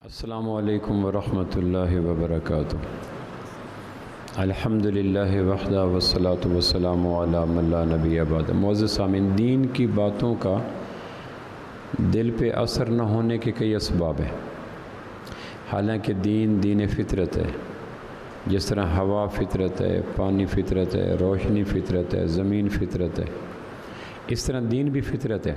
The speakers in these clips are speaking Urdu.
السلام علیکم ورحمۃ اللہ وبرکاتہ۔ الحمدللہ وحدہ والصلاۃ والسلام علی من لا نبی بعد۔ معزز سامعین، دین کی باتوں کا دل پہ اثر نہ ہونے کے کئی اسباب ہیں۔ حالانکہ دین فطرت ہے، جس طرح ہوا فطرت ہے، پانی فطرت ہے، روشنی فطرت ہے، زمین فطرت ہے، اس طرح دین بھی فطرت ہے۔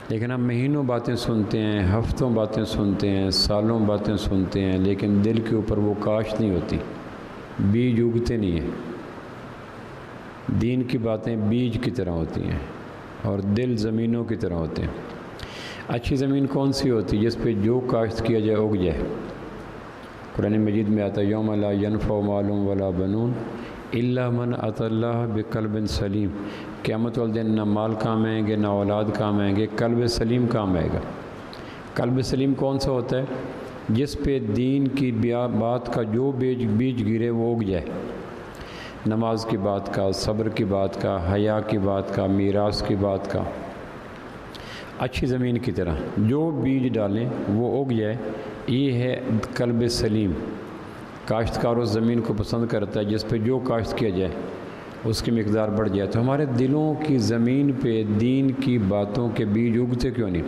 لیکن ہم مہینوں باتیں سنتے ہیں، ہفتوں باتیں سنتے ہیں، سالوں باتیں سنتے ہیں، لیکن دل کے اوپر وہ کاشت نہیں ہوتی، بیج اگتے نہیں ہیں۔ دین کی باتیں بیج کی طرح ہوتی ہیں اور دل زمینوں کی طرح ہوتے ہیں۔ اچھی زمین کون سی ہوتی ہے؟ جس پہ جو کاشت کیا جائے اگ جائے۔ قرآن مجید میں آتا ہے یوم لا ینفع مال ولا بنون الا من اتی اللہ بقلب سلیم۔ قیامت والے دن نہ مال کام آئیں گے، نہ اولاد کام آئیں گے، قلب سلیم کام آئے گا۔ قلب سلیم کون سا ہوتا ہے؟ جس پہ دین کی بات کا جو بیج گرے وہ اگ جائے۔ نماز کی بات کا، صبر کی بات کا، حیا کی بات کا، میراث کی بات کا، اچھی زمین کی طرح جو بیج ڈالیں وہ اگ جائے۔ یہ ہے قلب سلیم۔ کاشتکار اس زمین کو پسند کرتا ہے جس پہ جو کاشت کیا جائے اس کی مقدار بڑھ جائے۔ تو ہمارے دلوں کی زمین پہ دین کی باتوں کے بیج اگتے کیوں نہیں؟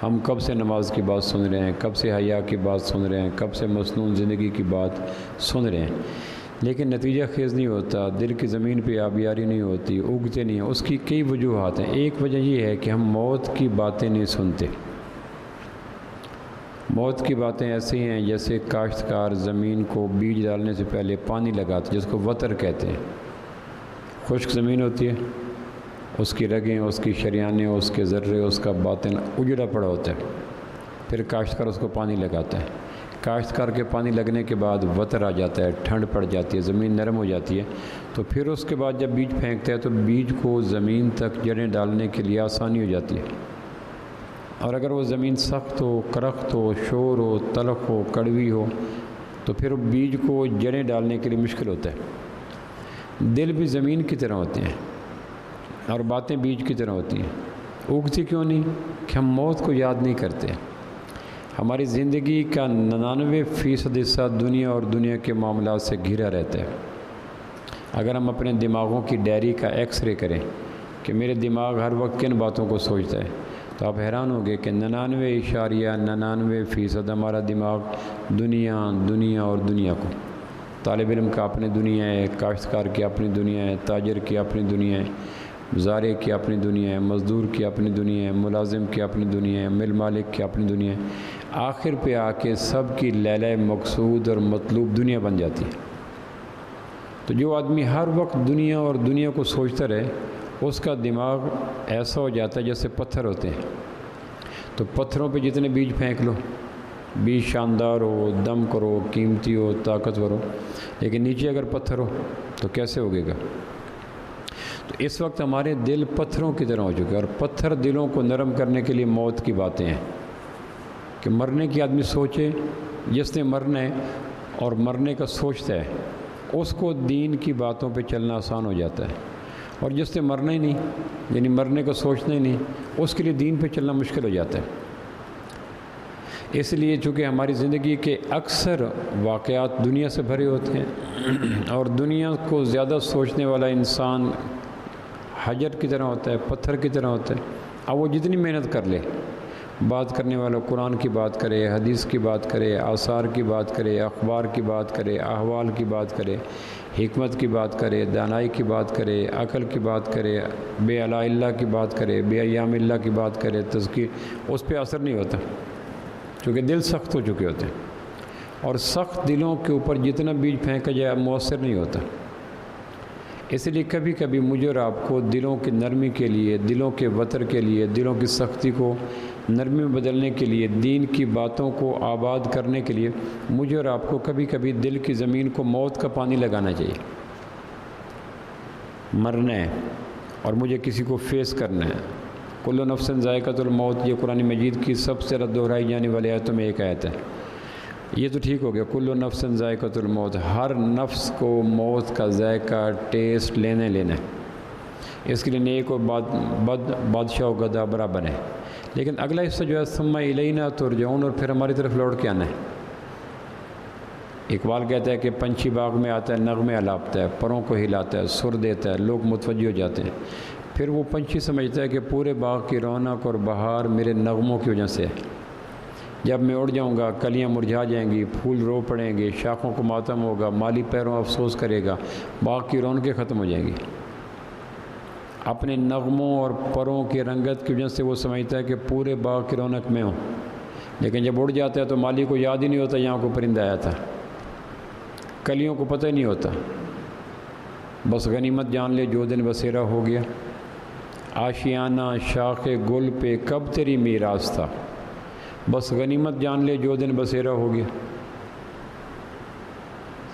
ہم کب سے نماز کی بات سن رہے ہیں، کب سے حیا کی بات سن رہے ہیں، کب سے مصنون زندگی کی بات سن رہے ہیں، لیکن نتیجہ خیز نہیں ہوتا، دل کی زمین پہ آبیاری نہیں ہوتی، اگتے نہیں ہیں۔ اس کی کئی وجوہات ہیں۔ ایک وجہ یہ ہے کہ ہم موت کی باتیں نہیں سنتے۔ موت کی باتیں ایسی ہیں جیسے کاشتکار زمین کو بیج ڈالنے سے پہلے پانی لگاتے، جس کو وتر کہتے ہیں۔ خشک زمین ہوتی ہے، اس کی رگیں، اس کی شریانیں، اس کے ذرے، اس کا باطن اجڑا پڑا ہوتا ہے۔ پھر کاشتکار اس کو پانی لگاتا ہے۔ کاشتکار کے پانی لگنے کے بعد وتر آ جاتا ہے، ٹھنڈ پڑ جاتی ہے، زمین نرم ہو جاتی ہے۔ تو پھر اس کے بعد جب بیج پھینکتا ہے تو بیج کو زمین تک جڑیں ڈالنے کے لیے آسانی ہو جاتی ہے۔ اور اگر وہ زمین سخت ہو، کرخت ہو، شور ہو، تلخ ہو، کڑوی ہو تو پھر بیج کو جڑیں ڈالنے کے لیے مشکل ہوتا ہے۔ دل بھی زمین کی طرح ہوتے ہیں اور باتیں بیج کی طرح ہوتی ہیں۔ اگتی کیوں نہیں؟ کہ ہم موت کو یاد نہیں کرتے۔ ہماری زندگی کا 99% حصہ دنیا اور دنیا کے معاملات سے گھرا رہتا ہے۔ اگر ہم اپنے دماغوں کی ڈائری کا ایکس رے کریں کہ میرے دماغ ہر وقت کن باتوں کو سوچتا ہے، تو آپ حیران ہوں گے کہ 99.99% ہمارا دماغ دنیا اور دنیا کو۔ طالب علم کا اپنی دنیا ہے، کاشتکار کی اپنی دنیا ہے، تاجر کی اپنی دنیا ہے، زارع کی اپنی دنیا ہے، مزدور کی اپنی دنیا ہے، ملازم کی اپنی دنیا ہے، مل مالک کی اپنی دنیا ہے۔ آخر پہ آ کے سب کی لیلہ مقصود اور مطلوب دنیا بن جاتی ہے۔ تو جو آدمی ہر وقت دنیا اور دنیا کو سوچتا رہے، اس کا دماغ ایسا ہو جاتا ہے جیسے پتھر ہوتے ہیں۔ تو پتھروں پہ جتنے بیج پھینک لو، بیج شاندار ہو، دم کرو، قیمتی ہو، طاقتور ہو، لیکن نیچے اگر پتھر ہو تو کیسے ہوگے گا؟ تو اس وقت ہمارے دل پتھروں کی طرح ہو چکے ہیں، اور پتھر دلوں کو نرم کرنے کے لیے موت کی باتیں ہیں کہ مرنے کی آدمی سوچے۔ جس نے مرنا ہے اور مرنے کا سوچتا ہے اس کو دین کی باتوں پہ چلنا آسان ہو جاتا ہے، اور جس نے مرنا ہی نہیں، یعنی مرنے کا سوچنا ہی نہیں، اس کے لیے دین پہ چلنا مشکل ہو جاتا ہے۔ اس لیے چونکہ ہماری زندگی کے اکثر واقعات دنیا سے بھرے ہوتے ہیں، اور دنیا کو زیادہ سوچنے والا انسان حجر کی طرح ہوتا ہے، پتھر کی طرح ہوتا ہے۔ اب وہ جتنی محنت کر لے، بات کرنے والا قرآن کی بات کرے، حدیث کی بات کرے، آثار کی بات کرے، اخبار کی بات کرے، احوال کی بات کرے، حکمت کی بات کرے، دانائی کی بات کرے، عقل کی بات کرے، بے الا اللہ کی بات کرے، بے ایام اللہ کی بات کرے، تذکیر، اس پہ اثر نہیں ہوتا، کیونکہ دل سخت ہو چکے ہوتے ہیں۔ اور سخت دلوں کے اوپر جتنا بیج پھینکا جائے مؤثر نہیں ہوتا۔ اس لیے کبھی کبھی مجھے اور آپ کو دلوں کی نرمی کے لیے، دلوں کے وتر کے لیے، دلوں کی سختی کو نرمی میں بدلنے کے لیے، دین کی باتوں کو آباد کرنے کے لیے مجھے اور آپ کو کبھی کبھی دل کی زمین کو موت کا پانی لگانا چاہیے۔ مرنا ہے اور مجھے کسی کو فیس کرنا ہے۔ کل نفس ذائقۃ الموت، یہ قرآن مجید کی سب سے زیادہ دہرائی جانے والی آیتوں میں ایک آیت ہے۔ یہ تو ٹھیک ہو گیا، کل نفس ذائقۃ الموت، ہر نفس کو موت کا ذائقہ، ٹیسٹ لینا ہے۔ اس کے لیے نیک و بد، بادشاہ و گدھا برابر ہے، لیکن اگلا حصہ جو ہے ثم الینا ترجعون، اور پھر ہماری طرف لوٹ کے آنا ہے۔ اقبال کہتا ہے کہ پنچھی باغ میں آتا ہے، نغمے الاپتا ہے، پروں کو ہلاتا ہے، سر دیتا ہے، لوگ متوجہ ہو جاتے ہیں۔ پھر وہ پنچھی سمجھتا ہے کہ پورے باغ کی رونق اور بہار میرے نغموں کی وجہ سے ہے۔ جب میں اڑ جاؤں گا کلیاں مرجھا جائیں گی، پھول رو پڑیں گے، شاخوں کو ماتم ہوگا، مالی پیروں افسوس کرے گا، باغ کی رونقیں ختم ہو جائیں گی۔ اپنے نغموں اور پروں کی رنگت کی وجہ سے وہ سمجھتا ہے کہ پورے باغ کی رونق میں ہوں، لیکن جب اڑ جاتا ہے تو مالی کو یاد ہی نہیں ہوتا یہاں کو پرندہ آیا تھا، کلیوں کو پتہ ہی نہیں ہوتا۔ بس غنیمت جان لے جو دن بسیرا ہو گیا، آشیانہ شاخ گل پہ کب تیری میراث تھا، بس غنیمت جان لے جو دن بسیرا ہو گیا۔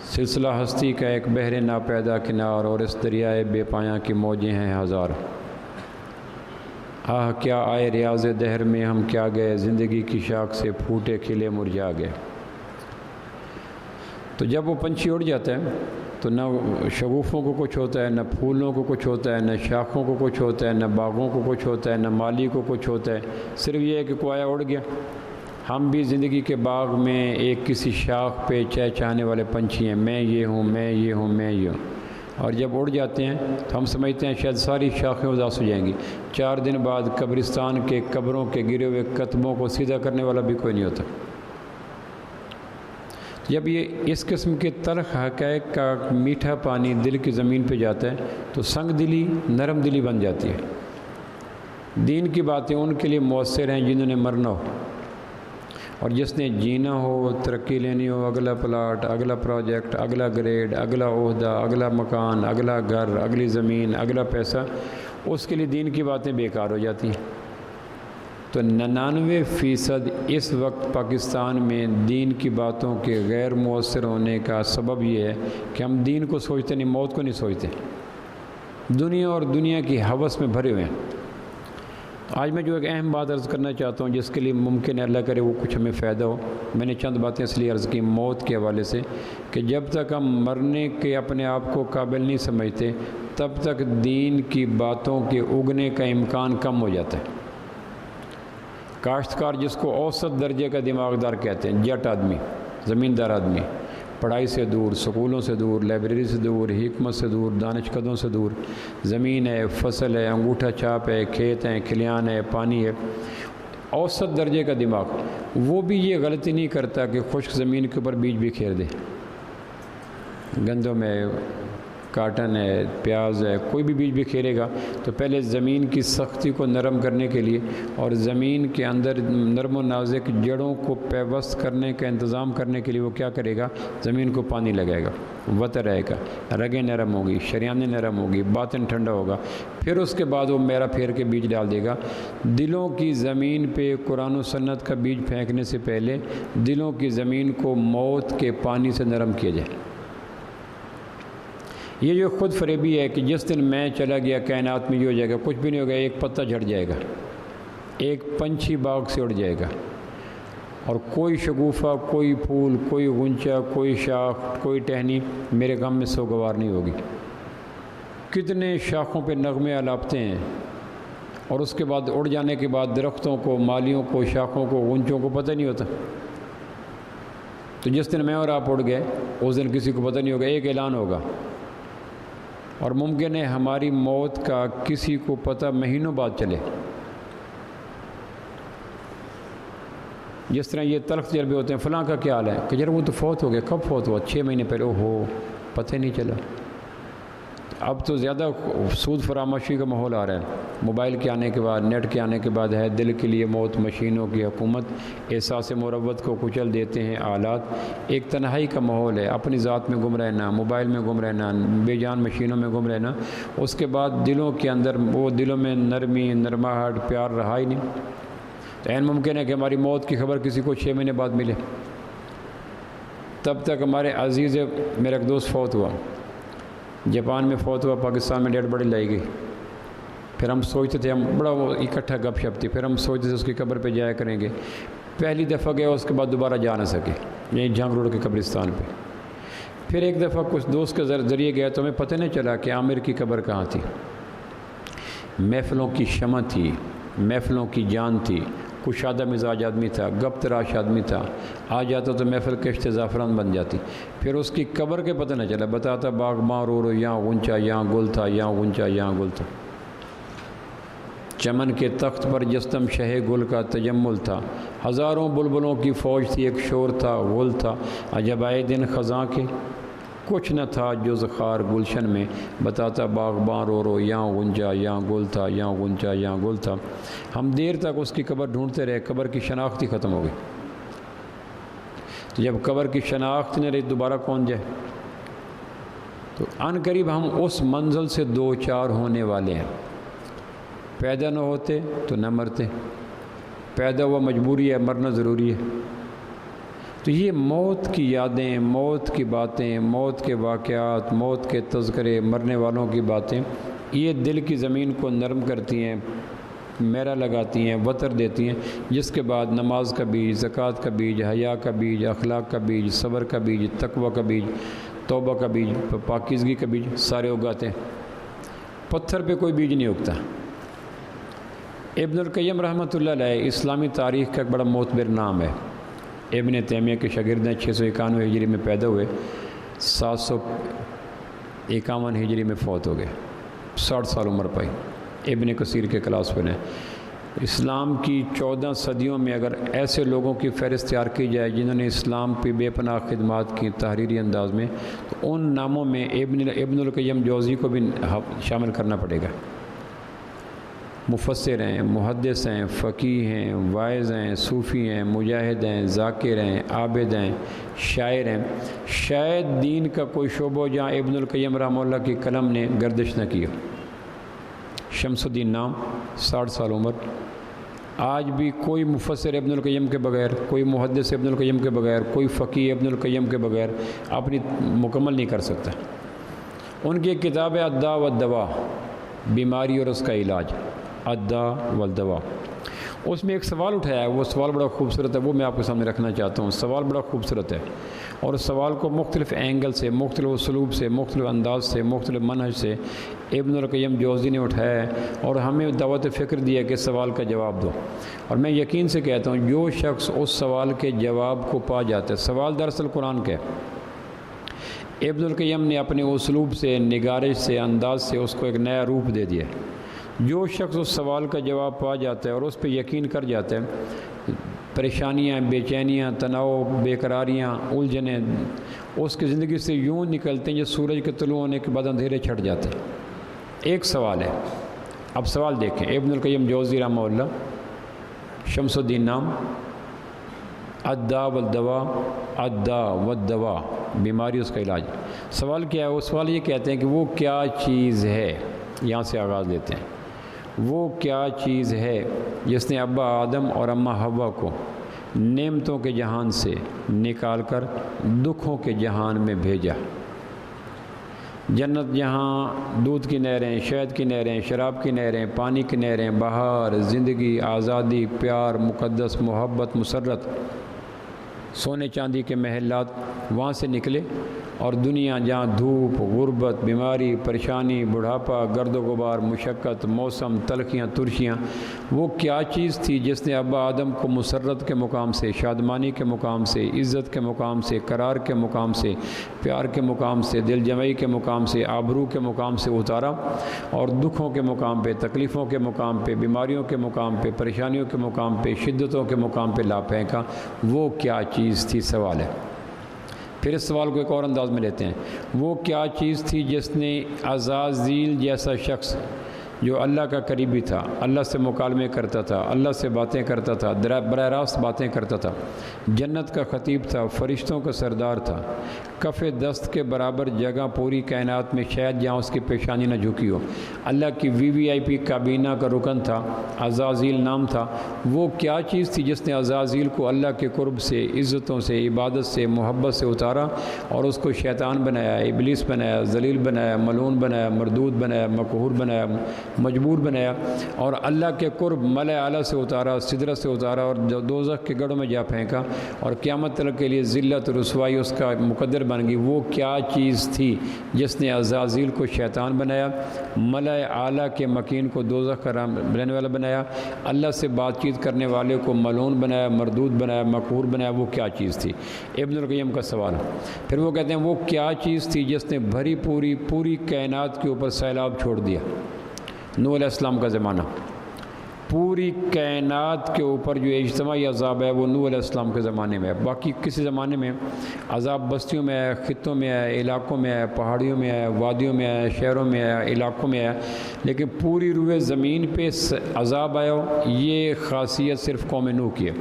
سلسلہ ہستی کا ایک بحر ناپیدا کنار، اور اس دریائے بے پایاں کی موجیں ہیں ہزار۔ آہ کیا آئے ریاض دہر میں ہم کیا گئے، زندگی کی شاخ سے پھوٹے کھلے مرجھا گئے۔ تو جب وہ پنچھی اڑ جاتا ہے تو نہ شگوفوں کو کچھ ہوتا ہے، نہ پھولوں کو کچھ ہوتا ہے، نہ شاخوں کو کچھ ہوتا ہے، نہ باغوں کو کچھ ہوتا ہے، نہ مالی کو کچھ ہوتا ہے، صرف یہ ہے کہ کویا اڑ گیا۔ ہم بھی زندگی کے باغ میں ایک کسی شاخ پہ چہچہانے والے پنچھی ہیں، میں یہ ہوں، میں یہ ہوں، میں یہ ہوں، اور جب اڑ جاتے ہیں تو ہم سمجھتے ہیں شاید ساری شاخیں اداس ہو جائیں گی۔ 4 دن بعد قبرستان کے قبروں کے گرے ہوئے کتبوں کو سیدھا کرنے والا بھی کوئی نہیں ہوتا۔ جب یہ اس قسم کے تلخ حقائق کا میٹھا پانی دل کی زمین پہ جاتا ہے تو سنگ دلی نرم دلی بن جاتی ہے۔ دین کی باتیں ان کے لیے مؤثر ہیں جنہوں نے مرنا ہو، اور جس نے جینا ہو، ترقی لینی ہو، اگلا پلاٹ، اگلا پروجیکٹ، اگلا گریڈ، اگلا عہدہ، اگلا مکان، اگلا گھر، اگلی زمین، اگلا پیسہ، اس کے لیے دین کی باتیں بیکار ہو جاتی ہیں۔ تو 99% اس وقت پاکستان میں دین کی باتوں کے غیر مؤثر ہونے کا سبب یہ ہے کہ ہم دین کو سوچتے نہیں، موت کو نہیں سوچتے، دنیا اور دنیا کی ہوس میں بھرے ہوئے ہیں۔ آج میں جو ایک اہم بات عرض کرنا چاہتا ہوں، جس کے لیے ممکن ہے اللہ کرے وہ کچھ ہمیں فائدہ ہو، میں نے چند باتیں اس لیے عرض کی موت کے حوالے سے کہ جب تک ہم مرنے کے اپنے آپ کو قابل نہیں سمجھتے تب تک دین کی باتوں کے اگنے کا امکان کم ہو جاتا ہے۔ کاشتکار جس کو اوسط درجے کا دماغدار کہتے ہیں، جٹ آدمی، زمیندار آدمی، پڑھائی سے دور، سکولوں سے دور، لائبریری سے دور، حکمت سے دور، دانش قدوں سے دور، زمین ہے، فصل ہے، انگوٹھا چھاپ ہے، کھیت ہیں، کھلیان ہے، پانی ہے، اوسط درجے کا دماغ، وہ بھی یہ غلطی نہیں کرتا کہ خشک زمین کے اوپر بیج بھی کھیر دے۔ گندم ہے، کاٹن ہے، پیاز ہے، کوئی بھی بیج بھی کھیرے گا تو پہلے زمین کی سختی کو نرم کرنے کے لیے اور زمین کے اندر نرم و نازک جڑوں کو پیوست کرنے کا انتظام کرنے کے لیے وہ کیا کرے گا، زمین کو پانی لگائے گا، وتر رہے گا، رگیں نرم ہوگی، شریانیں نرم ہوگی، باطن ٹھنڈا ہوگا، پھر اس کے بعد وہ میرا پھیر کے بیج ڈال دے گا۔ دلوں کی زمین پہ قرآن و سنت کا بیج پھینکنے سے پہلے دلوں کی زمین کو موت کے پانی سے نرم کیا جائے۔ یہ جو خود فریبی ہے کہ جس دن میں چلا گیا کائنات میں یہ ہو جائے گا، کچھ بھی نہیں ہوگا، ایک پتا جھڑ جائے گا، ایک پنچھی باغ سے اڑ جائے گا، اور کوئی شگوفہ، کوئی پھول، کوئی غنچہ، کوئی شاخ، کوئی ٹہنی میرے غم میں سوگوار نہیں ہوگی۔ کتنے شاخوں پہ نغمے الاپتے ہیں، اور اس کے بعد اڑ جانے کے بعد درختوں کو، مالیوں کو، شاخوں کو، غنچوں کو پتہ نہیں ہوتا۔ تو جس دن میں اور آپ اڑ گئے اس دن کسی کو پتہ نہیں ہوگا، ایک اعلان ہوگا، اور ممکن ہے ہماری موت کا کسی کو پتہ مہینوں بعد چلے۔ جس طرح یہ تلخ تجربے ہوتے ہیں، فلاں کا کیا حال ہے کہ وہ تو فوت ہو گیا، کب فوت ہوا؟ 6 مہینے پہلے، ہو پتہ نہیں چلا۔ اب تو زیادہ سود فراموشی کا ماحول آ رہا ہے، موبائل کے آنے کے بعد، نیٹ کے آنے کے بعد ہے دل کے لیے موت، مشینوں کی حکومت، احساس مروت کو کچل دیتے ہیں آلات، ایک تنہائی کا ماحول ہے، اپنی ذات میں گم رہنا، موبائل میں گم رہنا، بے جان مشینوں میں گم رہنا، اس کے بعد دلوں کے اندر وہ دلوں میں نرمی، نرماہٹ، پیار رہا ہی نہیں۔ تو عین ممکن ہے کہ ہماری موت کی خبر کسی کو 6 مہینے بعد ملے۔ تب تک ہمارے عزیز، میرا ایک دوست فوت ہوا، جاپان میں فوت ہوا، پاکستان میں ڈیڈ باڈی لائی گئی، پھر ہم سوچتے تھے، ہم بڑا وہ اکٹھا گپ شپ تھی، پھر ہم سوچتے تھے اس کی قبر پہ جایا کریں گے، پہلی دفعہ گیا، اس کے بعد دوبارہ جا نہ سکے، یہیں جھانگ روڈ کے قبرستان پہ۔ پھر ایک دفعہ کچھ دوست کے ذریعے گیا تو ہمیں پتہ نہیں چلا کہ عامر کی قبر کہاں تھی۔ محفلوں کی شمع تھی، محفلوں کی جان تھی، کشادہ مزاج آدمی تھا، گپ تراش آدمی تھا، آ جاتا تو محفل کشت زعفران بن جاتی۔ پھر اس کی قبر کے پتہ نہ چلا، بتاتا باغباں رو رو یہاں غنچہ یہاں گل تھا، یہاں غنچہ یہاں گل تھا۔ چمن کے تخت پر جستم شہ گل کا تجمل تھا، ہزاروں بلبلوں کی فوج تھی، ایک شور تھا غل تھا، عجب آئے دن خزاں کے کچھ نہ تھا جز خار گلشن میں، بتاتا باغباں رو رو یہاں غنچہ یہاں گل تھا، یہاں غنچہ یہاں گل تھا۔ ہم دیر تک اس کی قبر ڈھونڈتے رہے، قبر کی شناخت ہی ختم ہو گئی۔ تو جب قبر کی شناخت نہ رہی دوبارہ کون جائے؟ تو عن قریب ہم اس منزل سے دو چار ہونے والے ہیں۔ پیدا نہ ہوتے تو نہ مرتے، پیدا ہوا مجبوری ہے، مرنا ضروری ہے۔ تو یہ موت کی یادیں، موت کی باتیں، موت کے واقعات، موت کے تذکرے، مرنے والوں کی باتیں، یہ دل کی زمین کو نرم کرتی ہیں، میرا لگاتی ہیں، وتر دیتی ہیں، جس کے بعد نماز کا بیج، زکوٰۃ کا بیج، حیا کا بیج، اخلاق کا بیج، صبر کا بیج، تقوی کا بیج، توبہ کا بیج، پاکیزگی کا بیج سارے اگاتے ہیں۔ پتھر پہ کوئی بیج نہیں اگتا۔ ابن القیم رحمۃ اللہ علیہ اسلامی تاریخ کا ایک بڑا معتبر نام ہے۔ ابن تیمیہ کے شاگرد ہیں، 691 ہجری میں پیدا ہوئے، 751 ہجری میں فوت ہو گئے، 60 سال عمر پائی۔ ابن کثیر کے کلاس میں ہیں۔ اسلام کی 14 صدیوں میں اگر ایسے لوگوں کی فہرست تیار کی جائے جنہوں نے اسلام پہ بے پناہ خدمات کی تحریری انداز میں، تو ان ناموں میں ابن القیم جوزی کو بھی شامل کرنا پڑے گا۔ مفسر ہیں، محدث ہیں، فقیہ ہیں، واعظ ہیں، صوفی ہیں، مجاہد ہیں، ذاکر ہیں، عابد ہیں، شاعر ہیں۔ شاید دین کا کوئی شعبہ جہاں ابن القیم رحمہ اللہ کی قلم نے گردش نہ کی ہو۔ شمس الدین نام، 60 سال عمر۔ آج بھی کوئی مفسر ابن القیم کے بغیر، کوئی محدث ابن القیم کے بغیر، کوئی فقیہ ابن القیم کے بغیر اپنی مکمل نہیں کر سکتا۔ ان کی ایک کتاب ہے الداء والدواء، بیماری اور اس کا علاج، الداء والدواء۔ اس میں ایک سوال اٹھایا ہے، وہ سوال بڑا خوبصورت ہے، وہ میں آپ کے سامنے رکھنا چاہتا ہوں۔ سوال بڑا خوبصورت ہے، اور اس سوال کو مختلف اینگل سے، مختلف اسلوب سے، مختلف انداز سے، مختلف منہج سے ابن القیم جوزی نے اٹھایا ہے، اور ہمیں دعوت فکر دی ہے کہ سوال کا جواب دو۔ اور میں یقین سے کہتا ہوں جو شخص اس سوال کے جواب کو پا جاتا ہے، سوال دراصل قرآن کا ہے، ابن القیم نے اپنے اسلوب سے، نگارش سے، انداز سے اس کو ایک نیا روپ دے دیا ہے۔ جو شخص اس سوال کا جواب پا جاتا ہے اور اس پہ یقین کر جاتا ہے، پریشانیاں، بے چینیاں، تناؤ، بے قراریاں، الجھنیں اس کی زندگی سے یوں نکلتے ہیں جس سورج کے طلوع ہونے کے بعد اندھیرے چھٹ جاتے ہیں۔ ایک سوال ہے، اب سوال دیکھیں۔ ابن القیم جوزی رحمہ اللہ، شمس الدین نام، الداء والدواء، الداء والدواء، بیماری اس کا علاج۔ سوال کیا ہے؟ وہ سوال یہ کہتے ہیں کہ وہ کیا چیز ہے، یہاں سے آغاز لیتے ہیں، وہ کیا چیز ہے جس نے ابا آدم اور اماں حوا کو نعمتوں کے جہان سے نکال کر دکھوں کے جہان میں بھیجا۔ جنت جہاں دودھ کی نہریں، شہد کی نہریں، شراب کی نہریں، پانی کی نہریں، بہار، زندگی، آزادی، پیار، مقدس، محبت، مسرت، سونے چاندی کے محلات وہاں سے نکلے، اور دنیا جہاں دھوپ، غربت، بیماری، پریشانی، بڑھاپا، گرد و غبار، مشقت، موسم، تلخیاں، ترشیاں، وہ کیا چیز تھی جس نے ابا آدم کو مسرت کے مقام سے، شادمانی کے مقام سے، عزت کے مقام سے، قرار کے مقام سے، پیار کے مقام سے، دل جمعی کے مقام سے، آبرو کے مقام سے اتارا، اور دکھوں کے مقام پہ، تکلیفوں کے مقام پہ، بیماریوں کے مقام پہ، پریشانیوں کے مقام پہ، شدتوں کے مقام پہ لا پھینکا۔ وہ کیا چیز تھی؟ سوال ہے۔ پھر اس سوال کو ایک اور انداز میں لیتے ہیں، وہ کیا چیز تھی جس نے عزازیل جیسا شخص جو اللہ کا قریبی تھا، اللہ سے مکالمے کرتا تھا، اللہ سے باتیں کرتا تھا، براہ راست باتیں کرتا تھا، جنت کا خطیب تھا، فرشتوں کا سردار تھا، کف دست کے برابر جگہ پوری کائنات میں شاید جہاں اس کی پیشانی نہ جھکی ہو، اللہ کی VIP کابینہ کا رکن تھا، عزازیل نام تھا۔ وہ کیا چیز تھی جس نے عزازیل کو اللہ کے قرب سے، عزتوں سے، عبادت سے، محبت سے اتارا اور اس کو شیطان بنایا، ابلیس بنایا، ذلیل بنایا، ملعون بنایا، مردود بنایا، مقہور بنایا، مجبور بنایا، اور اللہ کے قرب ملأ اعلیٰ سے اتارا، سدرت سے اتارا، اور دوزخ کے گڑھوں میں جا پھینکا، اور قیامت تک کے لیے ذلت و رسوائی اس کا مقدر بن گئی۔ وہ کیا چیز تھی جس نے عزازیل کو شیطان بنایا، ملأ اعلیٰ کے مکین کو دوزخ کا رہنے والا بنایا، اللہ سے بات چیت کرنے والے کو ملعون بنایا، مردود بنایا، مقہور بنایا؟ وہ کیا چیز تھی؟ ابن القیم کا سوال۔ پھر وہ کہتے ہیں وہ کیا چیز تھی جس نے بھری پوری کائنات کے اوپر سیلاب چھوڑ دیا؟ نوح علیہ السلام کا زمانہ، پوری کائنات کے اوپر جو اجتماعی عذاب ہے وہ نوح علیہ السلام کے زمانے میں ہے۔ باقی کسی زمانے میں عذاب بستیوں میں ہے، خطوں میں ہے، علاقوں میں ہے، پہاڑیوں میں ہے، وادیوں میں ہے، شہروں میں ہے، علاقوں میں ہے، لیکن پوری روئے زمین پہ عذاب آیا ہو، یہ خاصیت صرف قوم نوح کی ہے۔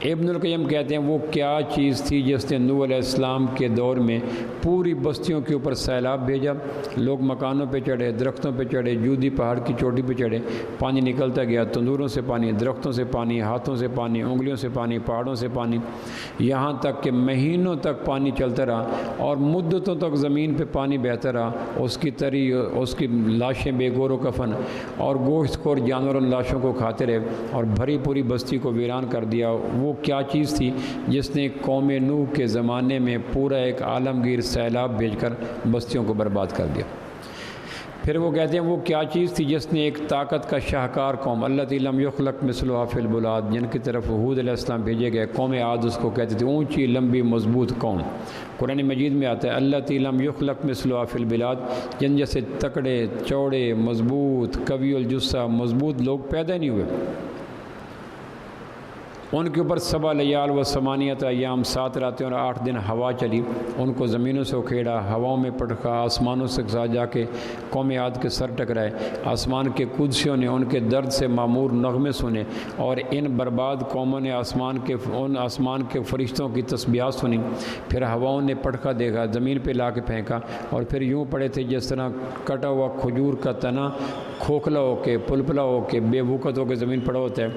ابن القیم کہتے ہیں وہ کیا چیز تھی جس نے نوح علیہ السلام کے دور میں پوری بستیوں کے اوپر سیلاب بھیجا؟ لوگ مکانوں پہ چڑھے، درختوں پہ چڑھے، جودی پہاڑ کی چوٹی پہ چڑھے، پانی نکلتا گیا، تندوروں سے پانی، درختوں سے پانی، ہاتھوں سے پانی، انگلیوں سے پانی، پہاڑوں سے پانی، یہاں تک کہ مہینوں تک پانی چلتا رہا اور مدتوں تک زمین پہ پانی بہتا رہا، اس کی تری، اس کی لاشیں بے گور و کفن اور گوشت خور جانوروں لاشوں کو کھاتے رہے اور بھری پوری بستی کو ویران کر دیا۔ وہ کیا چیز تھی جس نے قوم نوح کے زمانے میں پورا ایک عالمگیر سیلاب بھیج کر بستیوں کو برباد کر دیا؟ پھر وہ کہتے ہیں وہ کیا چیز تھی جس نے ایک طاقت کا شاہکار قوم، التی لم یخلق مثلھا فی البلاد، جن کی طرف ہود علیہ السلام بھیجے گئے، قوم عاد اس کو کہتے تھے، اونچی لمبی مضبوط قوم۔ قرآن مجید میں آتا ہے التی لم یخلق مثلھا فی البلاد، جن جیسے تکڑے، چوڑے، مضبوط، قوی الجثہ، مضبوط لوگ پیدا نہیں ہوئے۔ ان کے اوپر 7 لیال و 8 ایام، 7 راتیں اور 8 دن ہوا چلی، ان کو زمینوں سے اکھیڑا، ہواؤں میں پٹکا، آسمانوں سے جا کے قوم عاد کے سر ٹکرائے، آسمان کے قدسیوں نے ان کے درد سے معمور نغمے سنے، اور ان برباد قوموں نے آسمان کے فرشتوں کی تسبیحات سنی، پھر ہواؤں نے پٹکا دیکھا، زمین پہ لا کے پھینکا، اور پھر یوں پڑے تھے جس طرح کٹا ہوا کھجور کا تنا کھوکھلا ہو کے، پلپلا ہو کے، بے وقت ہو کے زمین پڑا ہوتا ہے۔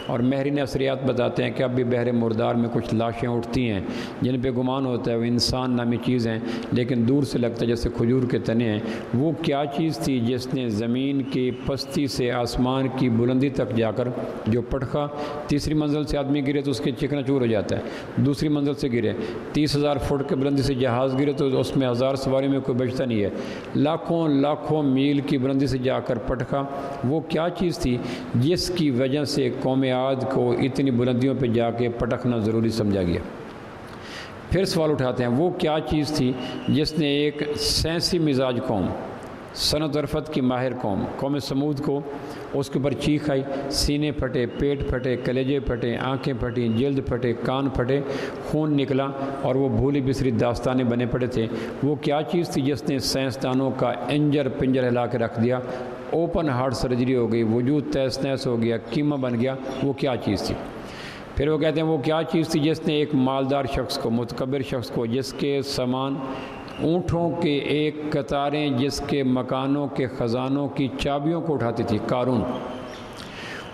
اور ماہرین اثریات بتاتے ہیں کہ اب بھی بحر مردار میں کچھ لاشیں اٹھتی ہیں جن پہ گمان ہوتا ہے وہ انسان نامی چیز ہیں، لیکن دور سے لگتا ہے جیسے کھجور کے تنے ہیں۔ وہ کیا چیز تھی جس نے زمین کی پستی سے آسمان کی بلندی تک جا کر جو پٹخا، تیسری منزل سے آدمی گرے تو اس کے چکنا چور ہو جاتا ہے، دوسری منزل سے گرے 30,000 فٹ کے بلندی سے جہاز گرے تو اس میں 1000 سواریوں میں کوئی بچتا نہیں ہے، لاکھوں میل کی بلندی سے جا کر پٹخا، وہ کیا چیز تھی جس کی وجہ سے قوم عاد کو اتنی بلندیوں پہ جا کے پٹکنا ضروری سمجھا گیا؟ پھر سوال اٹھاتے ہیں وہ کیا چیز تھی جس نے ایک سینسی مزاج قوم، صنعت عرفت کی ماہر قوم سمود کو اس کے اوپر چیخ آئی، سینے پھٹے، پیٹ پھٹے، کلیجے پھٹے، آنکھیں پھٹیں، جلد پھٹے، کان پھٹے، خون نکلا اور وہ بھولی بسری داستانیں بنے پڑے تھے۔ وہ کیا چیز تھی جس نے سائنسدانوں کا انجر پنجر ہلا کے رکھ دیا، اوپن ہارٹ سرجری ہو گئی، وجود تہس نہس ہو گیا، کیما بن گیا؟ وہ کیا چیز تھی؟ پھر وہ کہتے ہیں وہ کیا چیز تھی جس نے ایک مالدار شخص کو، متکبر شخص کو، جس کے سامان اونٹوں کے ایک قطاریں جس کے مکانوں کے خزانوں کی چابیوں کو اٹھاتی تھی، قارون،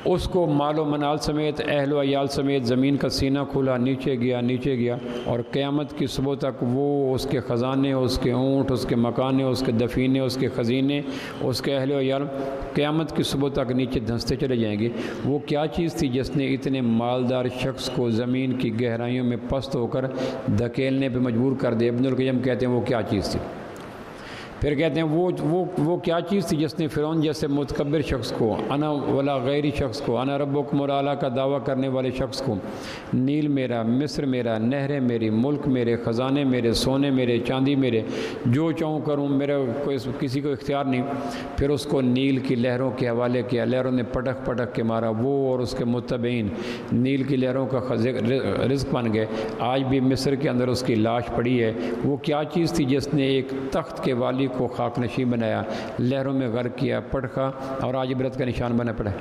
اس کو مال و منال سمیت، اہل و عیال سمیت زمین کا سینہ کھولا، نیچے گیا اور قیامت کی صبح تک وہ اس کے خزانے، اس کے اونٹ، اس کے مکانے، اس کے دفینے، اس کے خزینے، اس کے اہل و عیال قیامت کی صبح تک نیچے دھنستے چلے جائیں گے۔ وہ کیا چیز تھی جس نے اتنے مالدار شخص کو زمین کی گہرائیوں میں پست ہو کر دھکیلنے پہ مجبور کر دے؟ ابن القیم کہتے ہیں وہ کیا چیز تھی؟ پھر کہتے ہیں وہ کیا چیز تھی جس نے فرعون جیسے متکبر شخص کو، انا ولا غیری شخص کو، انا ربکم الاعلی کا دعویٰ کرنے والے شخص کو، نیل میرا، مصر میرا، نہریں میری، ملک میرے، خزانے میرے، سونے میرے، چاندی میرے، جو چاہوں کروں، میرا کسی کو اختیار نہیں، پھر اس کو نیل کی لہروں کے حوالے کیا، لہروں نے پٹک کے مارا، وہ اور اس کے متبعین نیل کی لہروں کا رزق بن گئے، آج بھی مصر کے اندر اس کی لاش پڑی ہے۔ وہ کیا چیز تھی جس نے ایک تخت کے والی کو خاک نشین بنایا، لہروں میں غرق کیا، پٹخا اور آج عبرت کا نشان بنا پڑا؟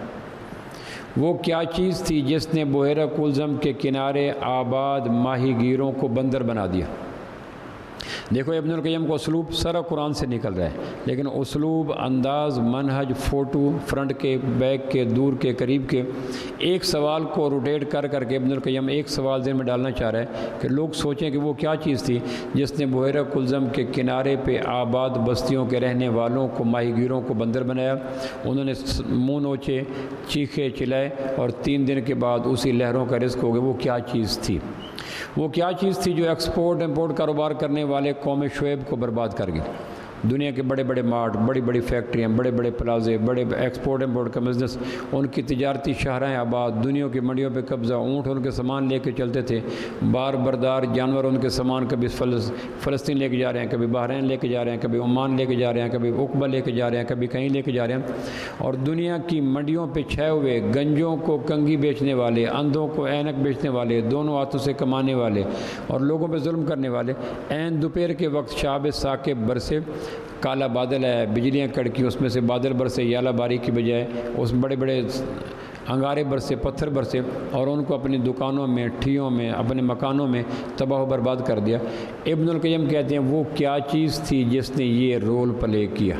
وہ کیا چیز تھی جس نے بحیرہ کلزم کے کنارے آباد ماہی گیروں کو بندر بنا دیا؟ دیکھو ابن القیم کو اسلوب سارا قرآن سے نکل رہا ہے، لیکن اسلوب، انداز، منہج، فوٹو، فرنٹ کے، بیک کے، دور کے، قریب کے، ایک سوال کو روٹیٹ کر کر کے ابن القیم ایک سوال ذہن میں ڈالنا چاہ رہا ہے کہ لوگ سوچیں کہ وہ کیا چیز تھی جس نے بحیرہ کلزم کے کنارے پہ آباد بستیوں کے رہنے والوں کو، ماہی گیروں کو بندر بنایا۔ انہوں نے منہ نوچے، چیخے چلائے اور 3 دن کے بعد اسی لہروں کا رزق ہو گیا۔ وہ کیا چیز تھی؟ وہ کیا چیز تھی جو ایکسپورٹ امپورٹ کاروبار کرنے والے قوم شعیب کو برباد کر گئی؟ دنیا کے بڑے بڑے مارٹ، بڑی بڑی فیکٹریاں، بڑے بڑے پلازے، بڑے ایکسپورٹ امپورٹ کا بزنس، ان کی تجارتی شاہراہیں آباد، دنیا کی منڈیوں پہ قبضہ، اونٹ ان کے سامان لے کے چلتے تھے، بار بردار جانور ان کے سامان کبھی فلسطین لے کے جا رہے ہیں، کبھی بحرین لے کے جا رہے ہیں، کبھی عمان لے کے جا رہے ہیں، کبھی عقبہ لے کے جا رہے ہیں، کبھی کہیں لے کے جا رہے ہیں، اور دنیا کی منڈیوں پہ چھائے ہوئے گنجوں کو کنگھی بیچنے والے، اندھوں کو اینک بیچنے والے، دونوں ہاتھوں سے کمانے والے اور لوگوں پہ ظلم کرنے والے، عین دوپہر کے وقت شہاب ثاقب برسے، کالا بادل ہے، بجلیاں کڑکی، اس میں سے بادل برسے، یالہ باری کی بجائے اس میں بڑے بڑے انگارے برسے، پتھر برسے، اور ان کو اپنی دکانوں میں، ٹھیوں میں، اپنے مکانوں میں تباہ و برباد کر دیا۔ ابن القیم کہتے ہیں وہ کیا چیز تھی جس نے یہ رول پلے کیا؟